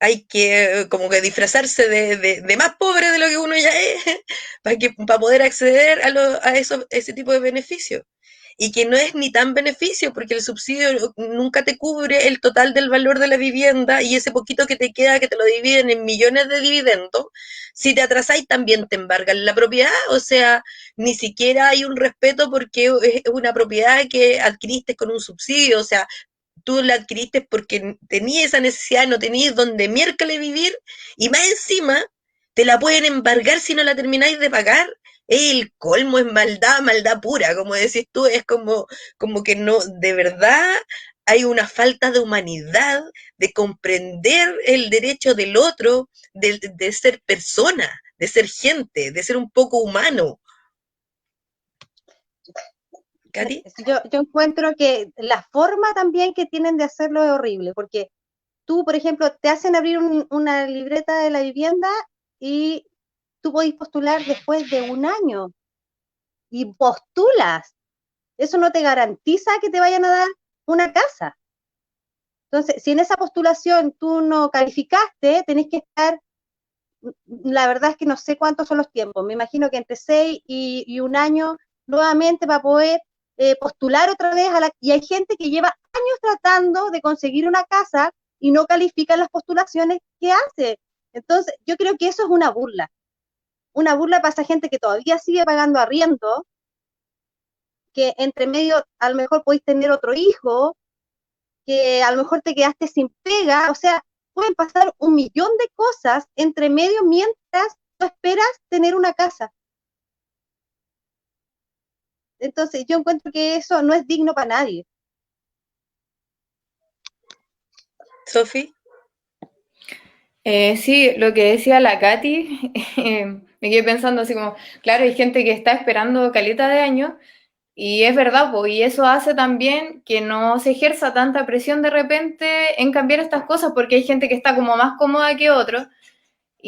Hay que como que disfrazarse de más pobre de lo que uno ya es para poder acceder ese tipo de beneficios. Y que no es ni tan beneficio porque el subsidio nunca te cubre el total del valor de la vivienda y ese poquito que te queda que te lo dividen en millones de dividendos, si te atrasáis también te embargan la propiedad, o sea, ni siquiera hay un respeto porque es una propiedad que adquiriste con un subsidio, o sea, tú la adquiriste porque tenías esa necesidad, no tenías donde miércoles vivir y más encima te la pueden embargar si no la termináis de pagar. El colmo, es maldad, maldad pura, como decís tú, es como que no, de verdad hay una falta de humanidad, de comprender el derecho del otro, de ser persona, de ser gente, de ser un poco humano. ¿Katy? Yo encuentro que la forma también que tienen de hacerlo es horrible, porque tú, por ejemplo, te hacen abrir una libreta de la vivienda y tú podés postular después de un año y postulas. Eso no te garantiza que te vayan a dar una casa. Entonces, si en esa postulación tú no calificaste, tenés que estar, la verdad es que no sé cuántos son los tiempos, me imagino que entre 6 y un año nuevamente para poder postular otra vez y hay gente que lleva años tratando de conseguir una casa y no califican las postulaciones que hace. Entonces, yo creo que eso es una burla para esa gente que todavía sigue pagando arriendo, que entre medio a lo mejor podéis tener otro hijo, que a lo mejor te quedaste sin pega, o sea, pueden pasar un millón de cosas entre medio mientras tú esperas tener una casa. Entonces, yo encuentro que eso no es digno para nadie. Sofi. Sí, lo que decía la Katy, me quedé pensando así como, claro, hay gente que está esperando caleta de años y es verdad, pues, y eso hace también que no se ejerza tanta presión de repente en cambiar estas cosas porque hay gente que está como más cómoda que otros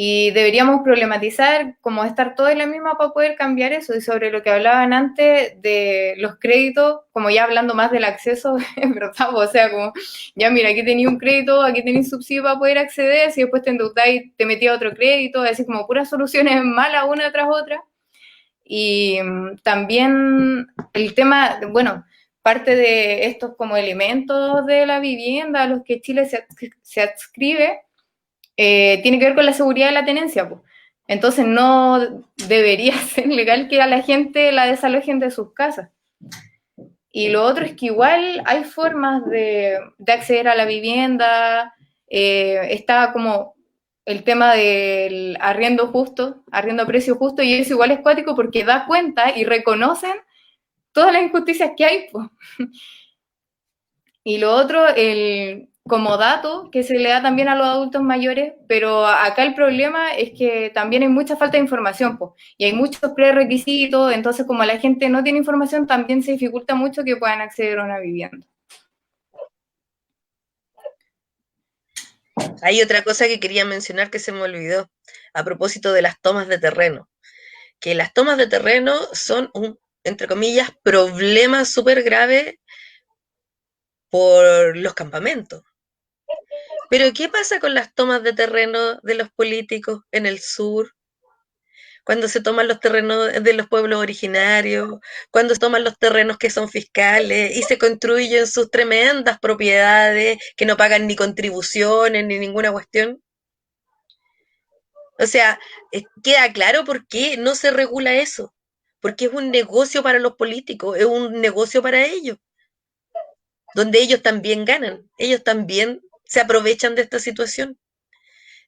y deberíamos problematizar como estar todos en la misma para poder cambiar eso. Y sobre lo que hablaban antes de los créditos, como ya hablando más del acceso, es verdad, o sea, como ya mira, aquí tenía un crédito, aquí tenéis subsidio para poder acceder, si después te endeudáis, te metí a otro crédito, así como puras soluciones malas una tras otra. Y también el tema, bueno, parte de estos como elementos de la vivienda a los que Chile se adscribe, tiene que ver con la seguridad de la tenencia, pues. Entonces no debería ser legal que a la gente la desalojen de sus casas. Y lo otro es que igual hay formas de acceder a la vivienda, está como el tema del arriendo justo, arriendo a precio justo, y eso igual es cuático porque da cuenta y reconocen todas las injusticias que hay, pues. Y lo otro, como dato que se le da también a los adultos mayores, pero acá el problema es que también hay mucha falta de información, po, y hay muchos prerequisitos, entonces como la gente no tiene información, también se dificulta mucho que puedan acceder a una vivienda. Hay otra cosa que quería mencionar que se me olvidó, a propósito de las tomas de terreno, que las tomas de terreno son un, entre comillas, problema súper grave por los campamentos. Pero ¿qué pasa con las tomas de terreno de los políticos en el sur? Cuando se toman los terrenos de los pueblos originarios, cuando se toman los terrenos que son fiscales y se construyen sus tremendas propiedades que no pagan ni contribuciones ni ninguna cuestión. O sea, queda claro por qué no se regula eso. Porque es un negocio para los políticos, es un negocio para ellos, donde ellos también ganan, ellos también se aprovechan de esta situación.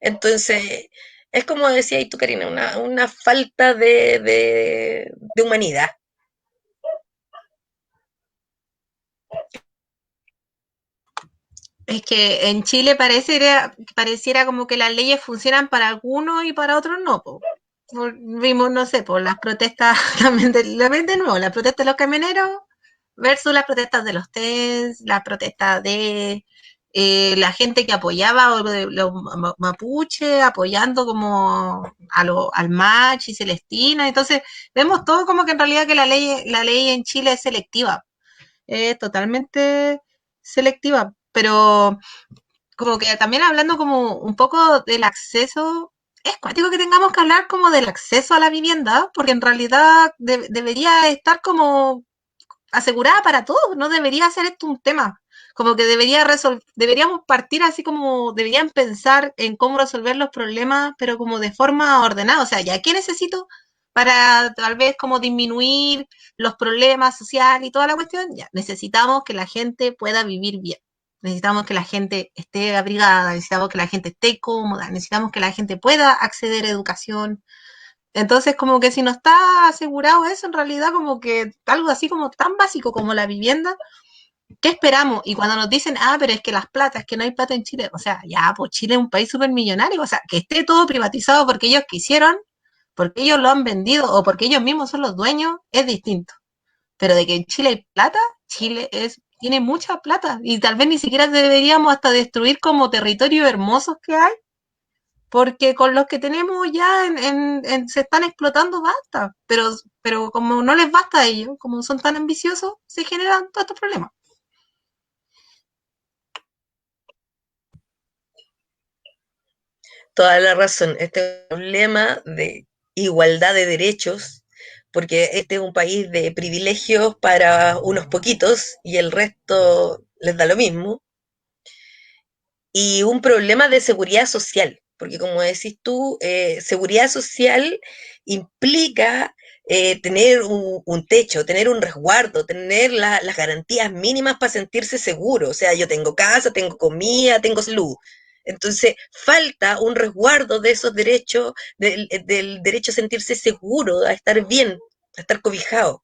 Entonces, es como decía tú, Karina, una falta de humanidad. Es que en Chile pareciera como que las leyes funcionan para algunos y para otros no, po. Vimos, no sé, por las protestas también de nuevo, las protestas de los camioneros versus las protestas de los TENS, las protestas de la gente que apoyaba o de los mapuche, apoyando como al Mach y Celestina. Entonces, vemos todo como que en realidad que la ley en Chile es selectiva, totalmente selectiva, pero como que también hablando como un poco del acceso, es cuático que tengamos que hablar como del acceso a la vivienda, porque en realidad debería estar como asegurada para todos, no debería ser esto un tema, como que deberíamos partir así como deberían pensar en cómo resolver los problemas, pero como de forma ordenada, o sea, ya qué necesito para tal vez como disminuir los problemas sociales y toda la cuestión, ya necesitamos que la gente pueda vivir bien. Necesitamos que la gente esté abrigada, necesitamos que la gente esté cómoda, necesitamos que la gente pueda acceder a educación, Entonces, como que si no está asegurado eso, en realidad, como que algo así como tan básico como la vivienda, ¿qué esperamos? Y cuando nos dicen, pero es que las platas, que no hay plata en Chile, o sea, ya, pues Chile es un país súper millonario, o sea, que esté todo privatizado porque ellos quisieron, porque ellos lo han vendido o porque ellos mismos son los dueños, es distinto. Pero de que en Chile hay plata, tiene mucha plata y tal vez ni siquiera deberíamos hasta destruir como territorios hermosos que hay, porque con los que tenemos ya se están explotando basta, pero como no les basta a ellos, como son tan ambiciosos, se generan todos estos problemas. Toda la razón. Este es un problema de igualdad de derechos, porque este es un país de privilegios para unos poquitos y el resto les da lo mismo. Y un problema de seguridad social, porque como decís tú, seguridad social implica tener un techo, tener un resguardo, tener las garantías mínimas para sentirse seguro. O sea, yo tengo casa, tengo comida, tengo salud. Entonces, falta un resguardo de esos derechos, del derecho a sentirse seguro, a estar bien, a estar cobijado.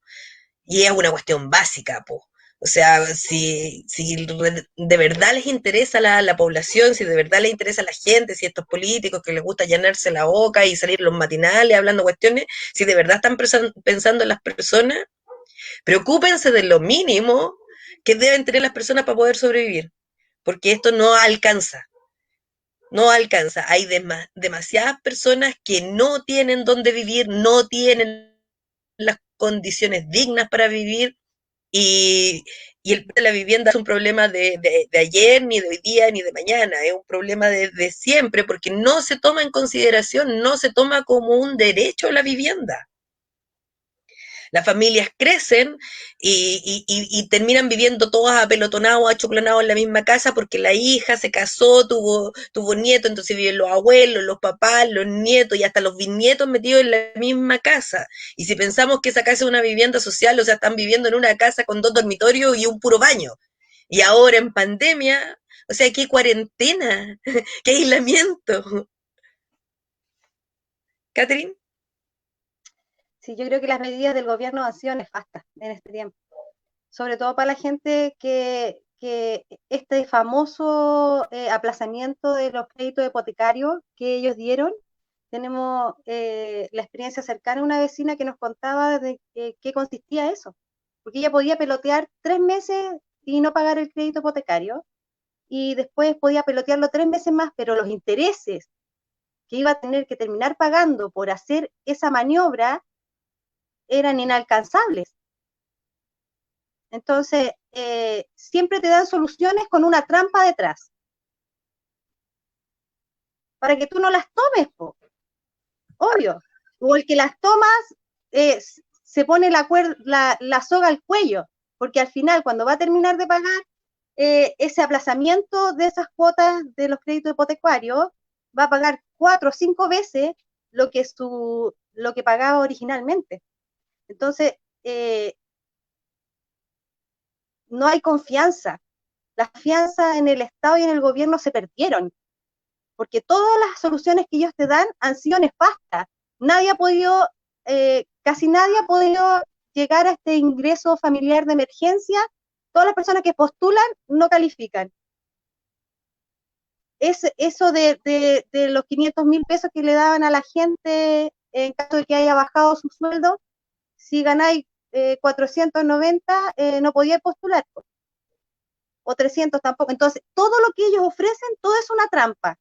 Y es una cuestión básica, po. O sea, si de verdad les interesa la población, si de verdad les interesa a la gente, si a estos políticos que les gusta llenarse la boca y salir los matinales hablando cuestiones, si de verdad están pensando en las personas, preocúpense de lo mínimo que deben tener las personas para poder sobrevivir, porque esto no alcanza, no alcanza. Hay demasiadas personas que no tienen dónde vivir, no tienen las condiciones dignas para vivir y, y el de la vivienda es un problema de ayer, ni de hoy día, ni de mañana, es un problema de siempre, porque no se toma en consideración, no se toma como un derecho a la vivienda. Las familias crecen y terminan viviendo todas apelotonados, achoclonados en la misma casa porque la hija se casó, tuvo nietos, entonces viven los abuelos, los papás, los nietos y hasta los bisnietos metidos en la misma casa. Y si pensamos que esa casa es una vivienda social, o sea, están viviendo en una casa con 2 dormitorios y un puro baño. Y ahora en pandemia, o sea, qué cuarentena, qué aislamiento. Catherine. Sí, yo creo que las medidas del gobierno han sido nefastas en este tiempo, sobre todo para la gente que este famoso aplazamiento de los créditos hipotecarios que ellos dieron. Tenemos la experiencia cercana a una vecina que nos contaba de qué consistía eso, porque ella podía pelotear 3 meses y no pagar el crédito hipotecario, y después podía pelotearlo 3 meses más, pero los intereses que iba a tener que terminar pagando por hacer esa maniobra eran inalcanzables. Entonces, siempre te dan soluciones con una trampa detrás, para que tú no las tomes, po. Obvio. O el que las tomas se pone la soga al cuello, porque al final, cuando va a terminar de pagar ese aplazamiento de esas cuotas de los créditos hipotecarios, va a pagar 4 o 5 veces lo que pagaba originalmente. Entonces, no hay confianza. Las confianza en el Estado y en el gobierno se perdieron, porque todas las soluciones que ellos te dan han sido nefastas. Nadie ha podido, casi nadie ha podido llegar a este ingreso familiar de emergencia. Todas las personas que postulan no califican. Eso de los 500.000 pesos que le daban a la gente en caso de que haya bajado su sueldo, si ganáis 490, no podía postular, o 300 tampoco. Entonces, todo lo que ellos ofrecen, todo es una trampa.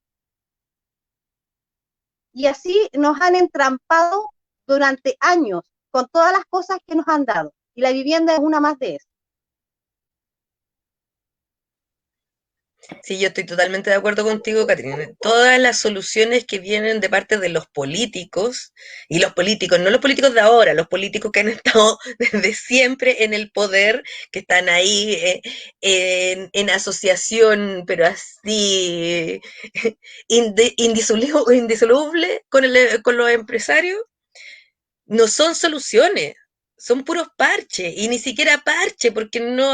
Y así nos han entrampado durante años con todas las cosas que nos han dado. Y la vivienda es una más de eso. Sí, yo estoy totalmente de acuerdo contigo, Catrina. Todas las soluciones que vienen de parte de los políticos, y los políticos, no los políticos de ahora, los políticos que han estado desde siempre en el poder, que están ahí en asociación, pero así indisoluble con los empresarios, no son soluciones, son puros parches, y ni siquiera parche, porque no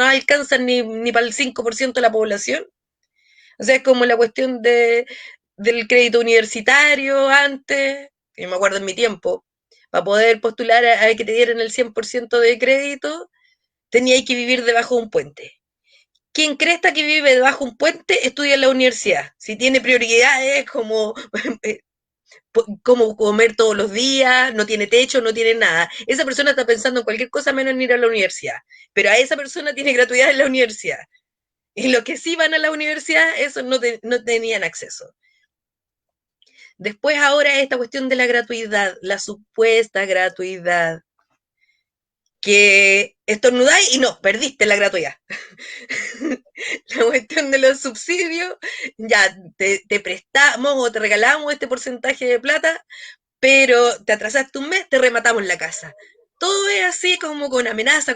alcanzan ni para el 5% de la población. O sea, es como la cuestión del crédito universitario antes, yo me acuerdo en mi tiempo, para poder postular a que te dieran el 100% de crédito, teníais que vivir debajo de un puente. Quien cresta que vive debajo de un puente estudia en la universidad. Si tiene prioridades como como comer todos los días, no tiene techo, no tiene nada. Esa persona está pensando en cualquier cosa menos en ir a la universidad. Pero a esa persona tiene gratuidad en la universidad. Y los que sí van a la universidad, esos no tenían acceso. Después ahora esta cuestión de la gratuidad, la supuesta gratuidad, que estornudáis y no, perdiste la gratuidad. La cuestión de los subsidios, ya te prestamos o te regalamos este porcentaje de plata, pero te atrasaste un mes, te rematamos la casa. Todo es así como con amenaza,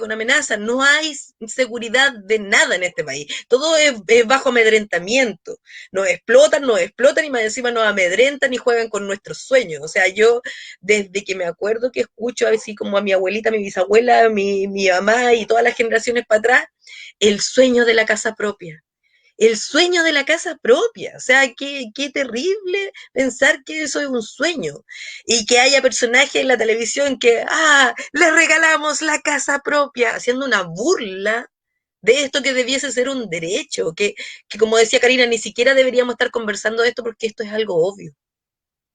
no hay seguridad de nada en este país, todo es bajo amedrentamiento, nos explotan y más encima nos amedrentan y juegan con nuestros sueños. O sea, yo desde que me acuerdo que escucho así como a mi abuelita, mi bisabuela, mi mamá y todas las generaciones para atrás, el sueño de la casa propia, el sueño de la casa propia. O sea, qué terrible pensar que eso es un sueño. Y que haya personajes en la televisión que, le regalamos la casa propia, haciendo una burla de esto que debiese ser un derecho, que como decía Karina, ni siquiera deberíamos estar conversando de esto porque esto es algo obvio.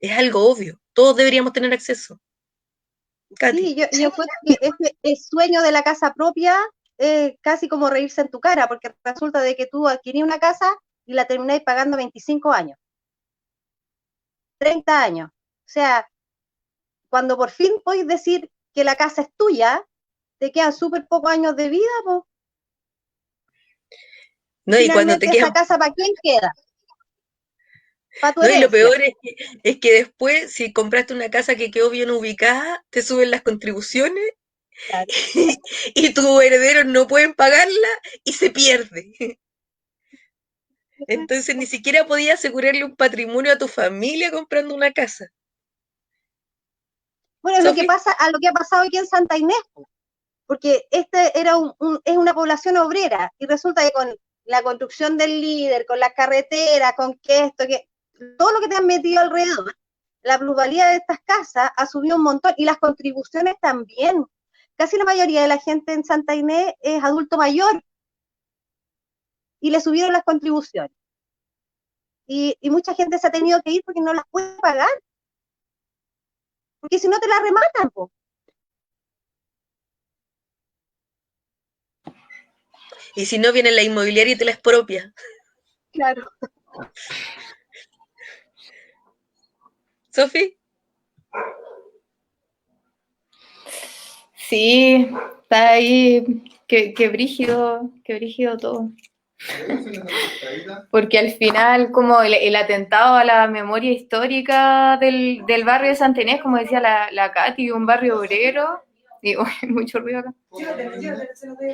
Es algo obvio. Todos deberíamos tener acceso. Katy. Sí, yo encuentro que ese sueño de la casa propia es casi como reírse en tu cara, porque resulta de que tú adquirí una casa y la termináis pagando 25 años, 30 años. O sea, cuando por fin podéis decir que la casa es tuya, te quedan súper pocos años de vida, pues No, y cuando te finalmente esa quedan. casa, ¿para quién queda? Para tu No, y lo herencia. peor es que después, si compraste una casa que quedó bien ubicada, te suben las contribuciones Claro. y tus herederos no pueden pagarla y se pierde. Entonces ni siquiera podías asegurarle un patrimonio a tu familia comprando una casa. Bueno, es lo que Sofi. pasa, a lo que ha pasado aquí en Santa Inés, porque este era es una población obrera y resulta que con la construcción del líder, con las carreteras, con que esto, que todo lo que te han metido alrededor, la plusvalía de estas casas ha subido un montón y las contribuciones también. Casi la mayoría de la gente en Santa Inés es adulto mayor y le subieron las contribuciones. Y mucha gente se ha tenido que ir porque no las puede pagar, porque si no te la rematan, po. Y si no, viene la inmobiliaria y te la expropia. Claro. Sofi. Sí, está ahí, qué brígido todo. Porque al final, como el atentado a la memoria histórica del barrio de Santa Inés, como decía la Katy, un barrio obrero, y mucho ruido acá.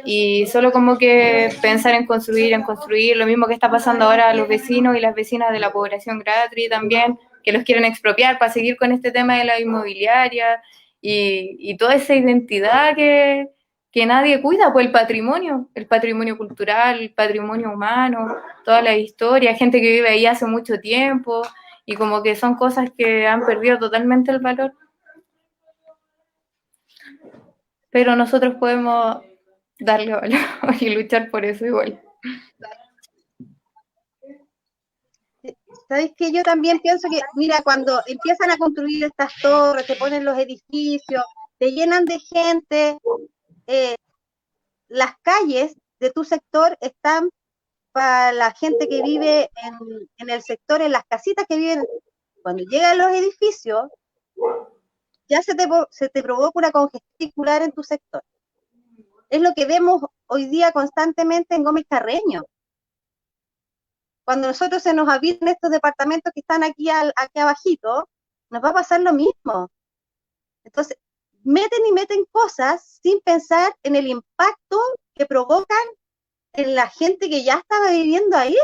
Y solo como que pensar en construir, lo mismo que está pasando ahora a los vecinos y las vecinas de la población Gratri también, que los quieren expropiar para seguir con este tema de la inmobiliaria y toda esa identidad que nadie cuida, pues el patrimonio cultural, el patrimonio humano, toda la historia, gente que vive ahí hace mucho tiempo y como que son cosas que han perdido totalmente el valor. Pero nosotros podemos darle valor y luchar por eso igual. ¿Sabes qué? Yo también pienso que, mira, cuando empiezan a construir estas torres, te ponen los edificios, te llenan de gente, las calles de tu sector están para la gente que vive en el sector, en las casitas que viven. Cuando llegan los edificios, ya se te provoca una congestión vehicular en tu sector. Es lo que vemos hoy día constantemente en Gómez Carreño. Cuando nosotros se nos habiten estos departamentos que están aquí abajito, nos va a pasar lo mismo. Entonces, meten cosas sin pensar en el impacto que provocan en la gente que ya estaba viviendo ahí.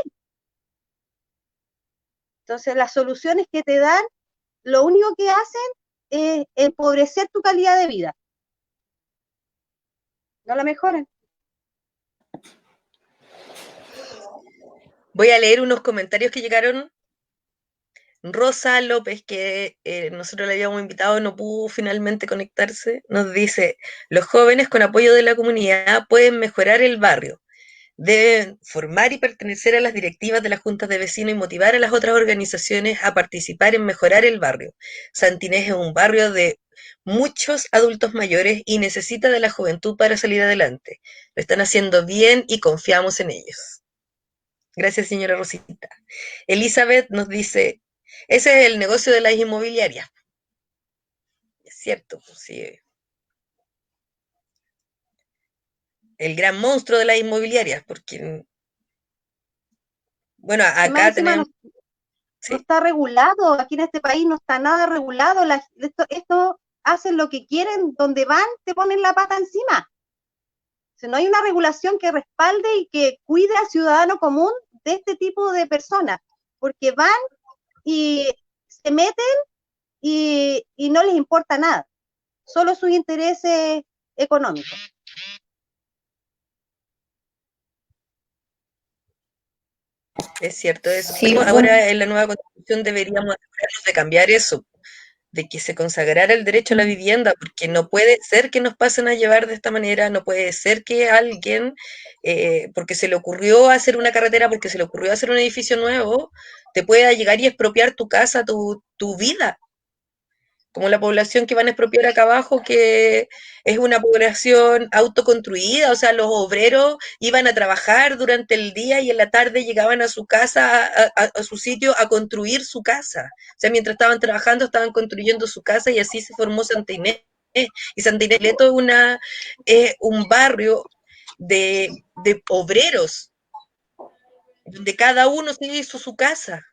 Entonces, las soluciones que te dan, lo único que hacen es empobrecer tu calidad de vida. No la mejoran. Voy a leer unos comentarios que llegaron Rosa López, que nosotros le habíamos invitado, no pudo finalmente conectarse, nos dice, los jóvenes con apoyo de la comunidad pueden mejorar el barrio. Deben formar y pertenecer a las directivas de las juntas de vecinos y motivar a las otras organizaciones a participar en mejorar el barrio. Santinés es un barrio de muchos adultos mayores y necesita de la juventud para salir adelante. Lo están haciendo bien y confiamos en ellos. Gracias, señora Rosita. Elizabeth nos dice, ese es el negocio de las inmobiliarias. Es cierto, pues sí. El gran monstruo de las inmobiliarias, porque, bueno, Y más acá encima tenemos... no Sí, está regulado, aquí en este país no está nada regulado, esto hacen lo que quieren, donde van te ponen la pata encima. O sea, no hay una regulación que respalde y que cuide al ciudadano común de este tipo de personas, porque van y se meten y no les importa nada, solo sus intereses económicos. es cierto eso. Sí, bueno, Ahora en la nueva constitución deberíamos asegurarnos de cambiar eso, de que se consagrara el derecho a la vivienda, porque no puede ser que nos pasen a llevar de esta manera, no puede ser que alguien, porque se le ocurrió hacer una carretera, porque se le ocurrió hacer un edificio nuevo, te pueda llegar y expropiar tu casa, tu vida, como la población que van a expropiar acá abajo, que es una población autoconstruida, o sea, los obreros iban a trabajar durante el día y en la tarde llegaban a su casa, a su sitio, a construir su casa. O sea, mientras estaban trabajando, estaban construyendo su casa y así se formó Santa Inés. Y Santa Inés Leto es un barrio de obreros, donde cada uno se hizo su casa.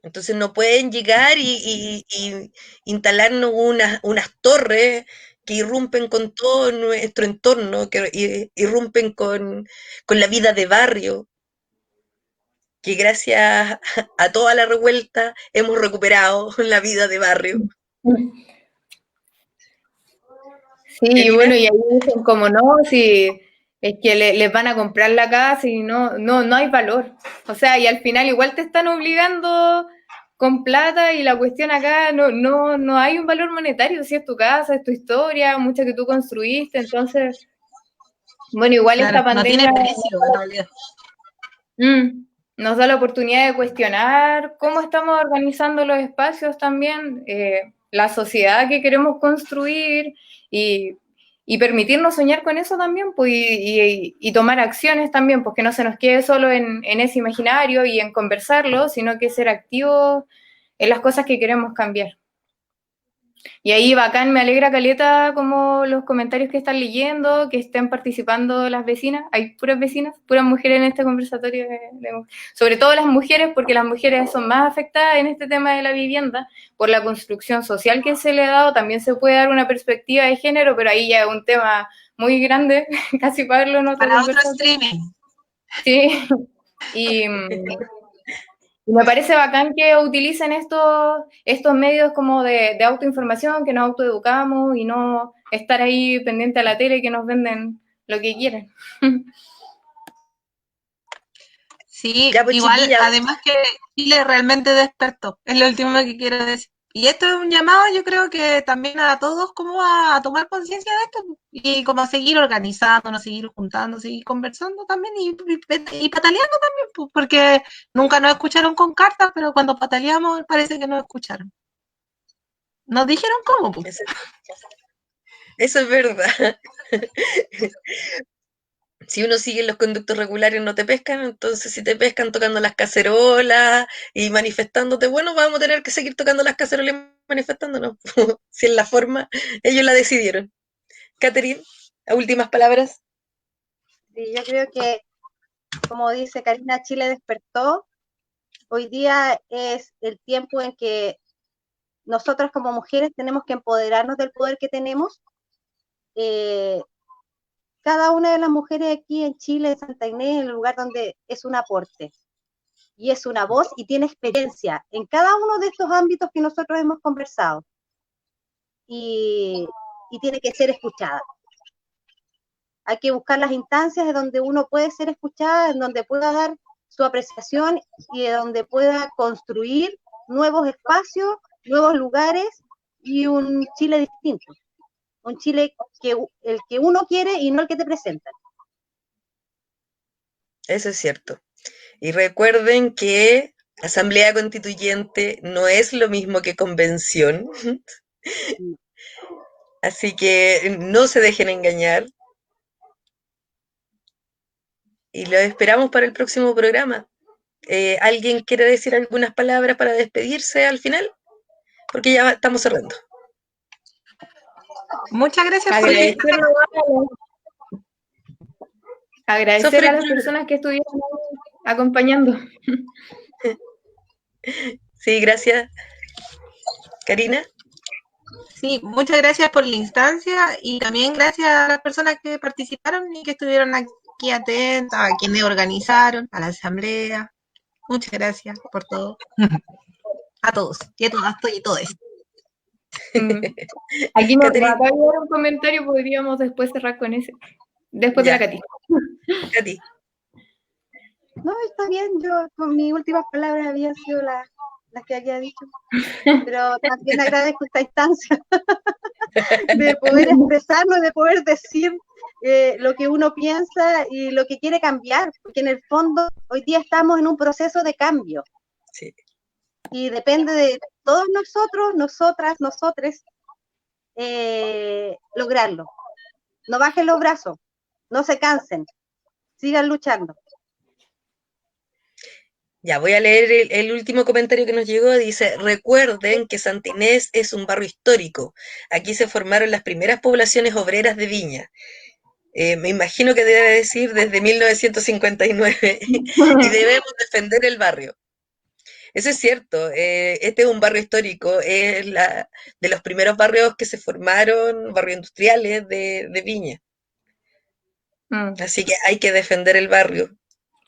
Entonces no pueden llegar y instalarnos unas torres que irrumpen con todo nuestro entorno, que irrumpen con la vida de barrio, que gracias a toda la revuelta hemos recuperado la vida de barrio. sí, Karina, bueno, y ahí dicen como no, si es que les van a comprar la casa y no hay valor. O sea, y al final igual te están obligando con plata y la cuestión acá no hay un valor monetario, si es tu casa, es tu historia, mucha que tú construiste, entonces, bueno, igual Claro, esta no pandemia tiene precio en realidad. nos da la oportunidad de cuestionar cómo estamos organizando los espacios también, la sociedad que queremos construir y, y permitirnos soñar con eso también, pues, y tomar acciones también, pues que no se nos quede solo en ese imaginario y en conversarlo, sino que ser activos en las cosas que queremos cambiar. Y ahí bacán, me alegra caleta como los comentarios que están leyendo, que estén participando las vecinas. Hay puras vecinas, puras mujeres en este conversatorio, sobre todo las mujeres, porque las mujeres son más afectadas en este tema de la vivienda por la construcción social que se le ha dado. También se puede dar una perspectiva de género, pero ahí ya es un tema muy grande, casi para verlo en otro Para otro conversatorio. streaming. Sí, y me parece bacán que utilicen estos medios como de autoinformación, que nos autoeducamos y no estar ahí pendiente a la tele que nos venden lo que quieren. Sí, ya pues igual, chiquilla, además que Chile realmente despertó, es lo último que quiero decir. Y esto es un llamado, yo creo que también a todos como a tomar conciencia de esto y como a seguir organizándonos, seguir juntando, seguir conversando también y pataleando también, pues, porque nunca nos escucharon con cartas, pero cuando pataleamos parece que nos escucharon. Nos dijeron cómo, pues. eso es verdad. Si uno sigue los conductos regulares no te pescan, entonces si te pescan tocando las cacerolas y manifestándote, bueno, vamos a tener que seguir tocando las cacerolas y manifestándonos. Si es la forma, ellos la decidieron. Catherine, últimas palabras. Sí, yo creo que, como dice Karina, Chile despertó. Hoy día es el tiempo en que nosotras como mujeres tenemos que empoderarnos del poder que tenemos. Eh, cada una de las mujeres aquí en Chile, en Santa Inés, en el lugar donde es un aporte y es una voz y tiene experiencia en cada uno de estos ámbitos que nosotros hemos conversado y tiene que ser escuchada. Hay que buscar las instancias de donde uno puede ser escuchada, en donde pueda dar su apreciación y de donde pueda construir nuevos espacios, nuevos lugares y un Chile distinto. Un Chile el que uno quiere y no el que te presentan. Eso es cierto. Y recuerden que Asamblea Constituyente no es lo mismo que convención, así que no se dejen engañar. Y lo esperamos para el próximo programa. ¿Alguien quiere decir algunas palabras para despedirse al final? Porque ya estamos cerrando. Muchas gracias por agradecer a las personas que estuvieron acompañando. Sí, gracias. Karina. Sí, muchas gracias por la instancia y también gracias a las personas que participaron y que estuvieron aquí atentas, a quienes organizaron, a la asamblea. Muchas gracias por todo. A todos y a todas y todos. Aquí nos va a dar un comentario, podríamos después cerrar con ese. Después ya. de la Katy. Katy. No, está bien, yo con mis últimas palabras habían sido las que había dicho, pero también agradezco esta instancia de poder expresarnos, de poder decir lo que uno piensa y lo que quiere cambiar, porque en el fondo hoy día estamos en un proceso de cambio. Sí. Y depende de todos nosotros, nosotras, nosotres, lograrlo. No bajen los brazos, no se cansen, sigan luchando. Ya, voy a leer el último comentario que nos llegó. Dice, recuerden que Santa Inés es un barrio histórico. Aquí se formaron las primeras poblaciones obreras de Viña. Me imagino que debe decir desde 1959. Y debemos defender el barrio. Eso es cierto. Este es un barrio histórico. Es de los primeros barrios que se formaron, barrios industriales de Viña. Así que hay que defender el barrio.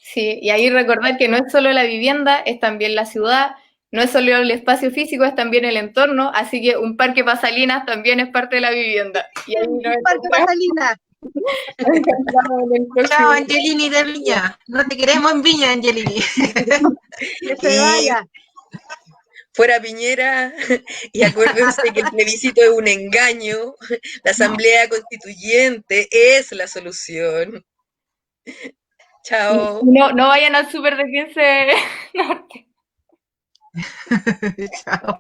Sí, y ahí recordar que no es solo la vivienda, es también la ciudad, no es solo el espacio físico, es también el entorno, así que un parque Pasalinas también es parte de la vivienda. Y ahí un parque Pasalinas. Chao, Angelini de Viña. No te queremos en Viña, Angelini. Que se vaya. Fuera Piñera, y acuérdense que el plebiscito es un engaño, la Asamblea Constituyente es la solución. Chao. No vayan al súper de 15 Norte. Chao.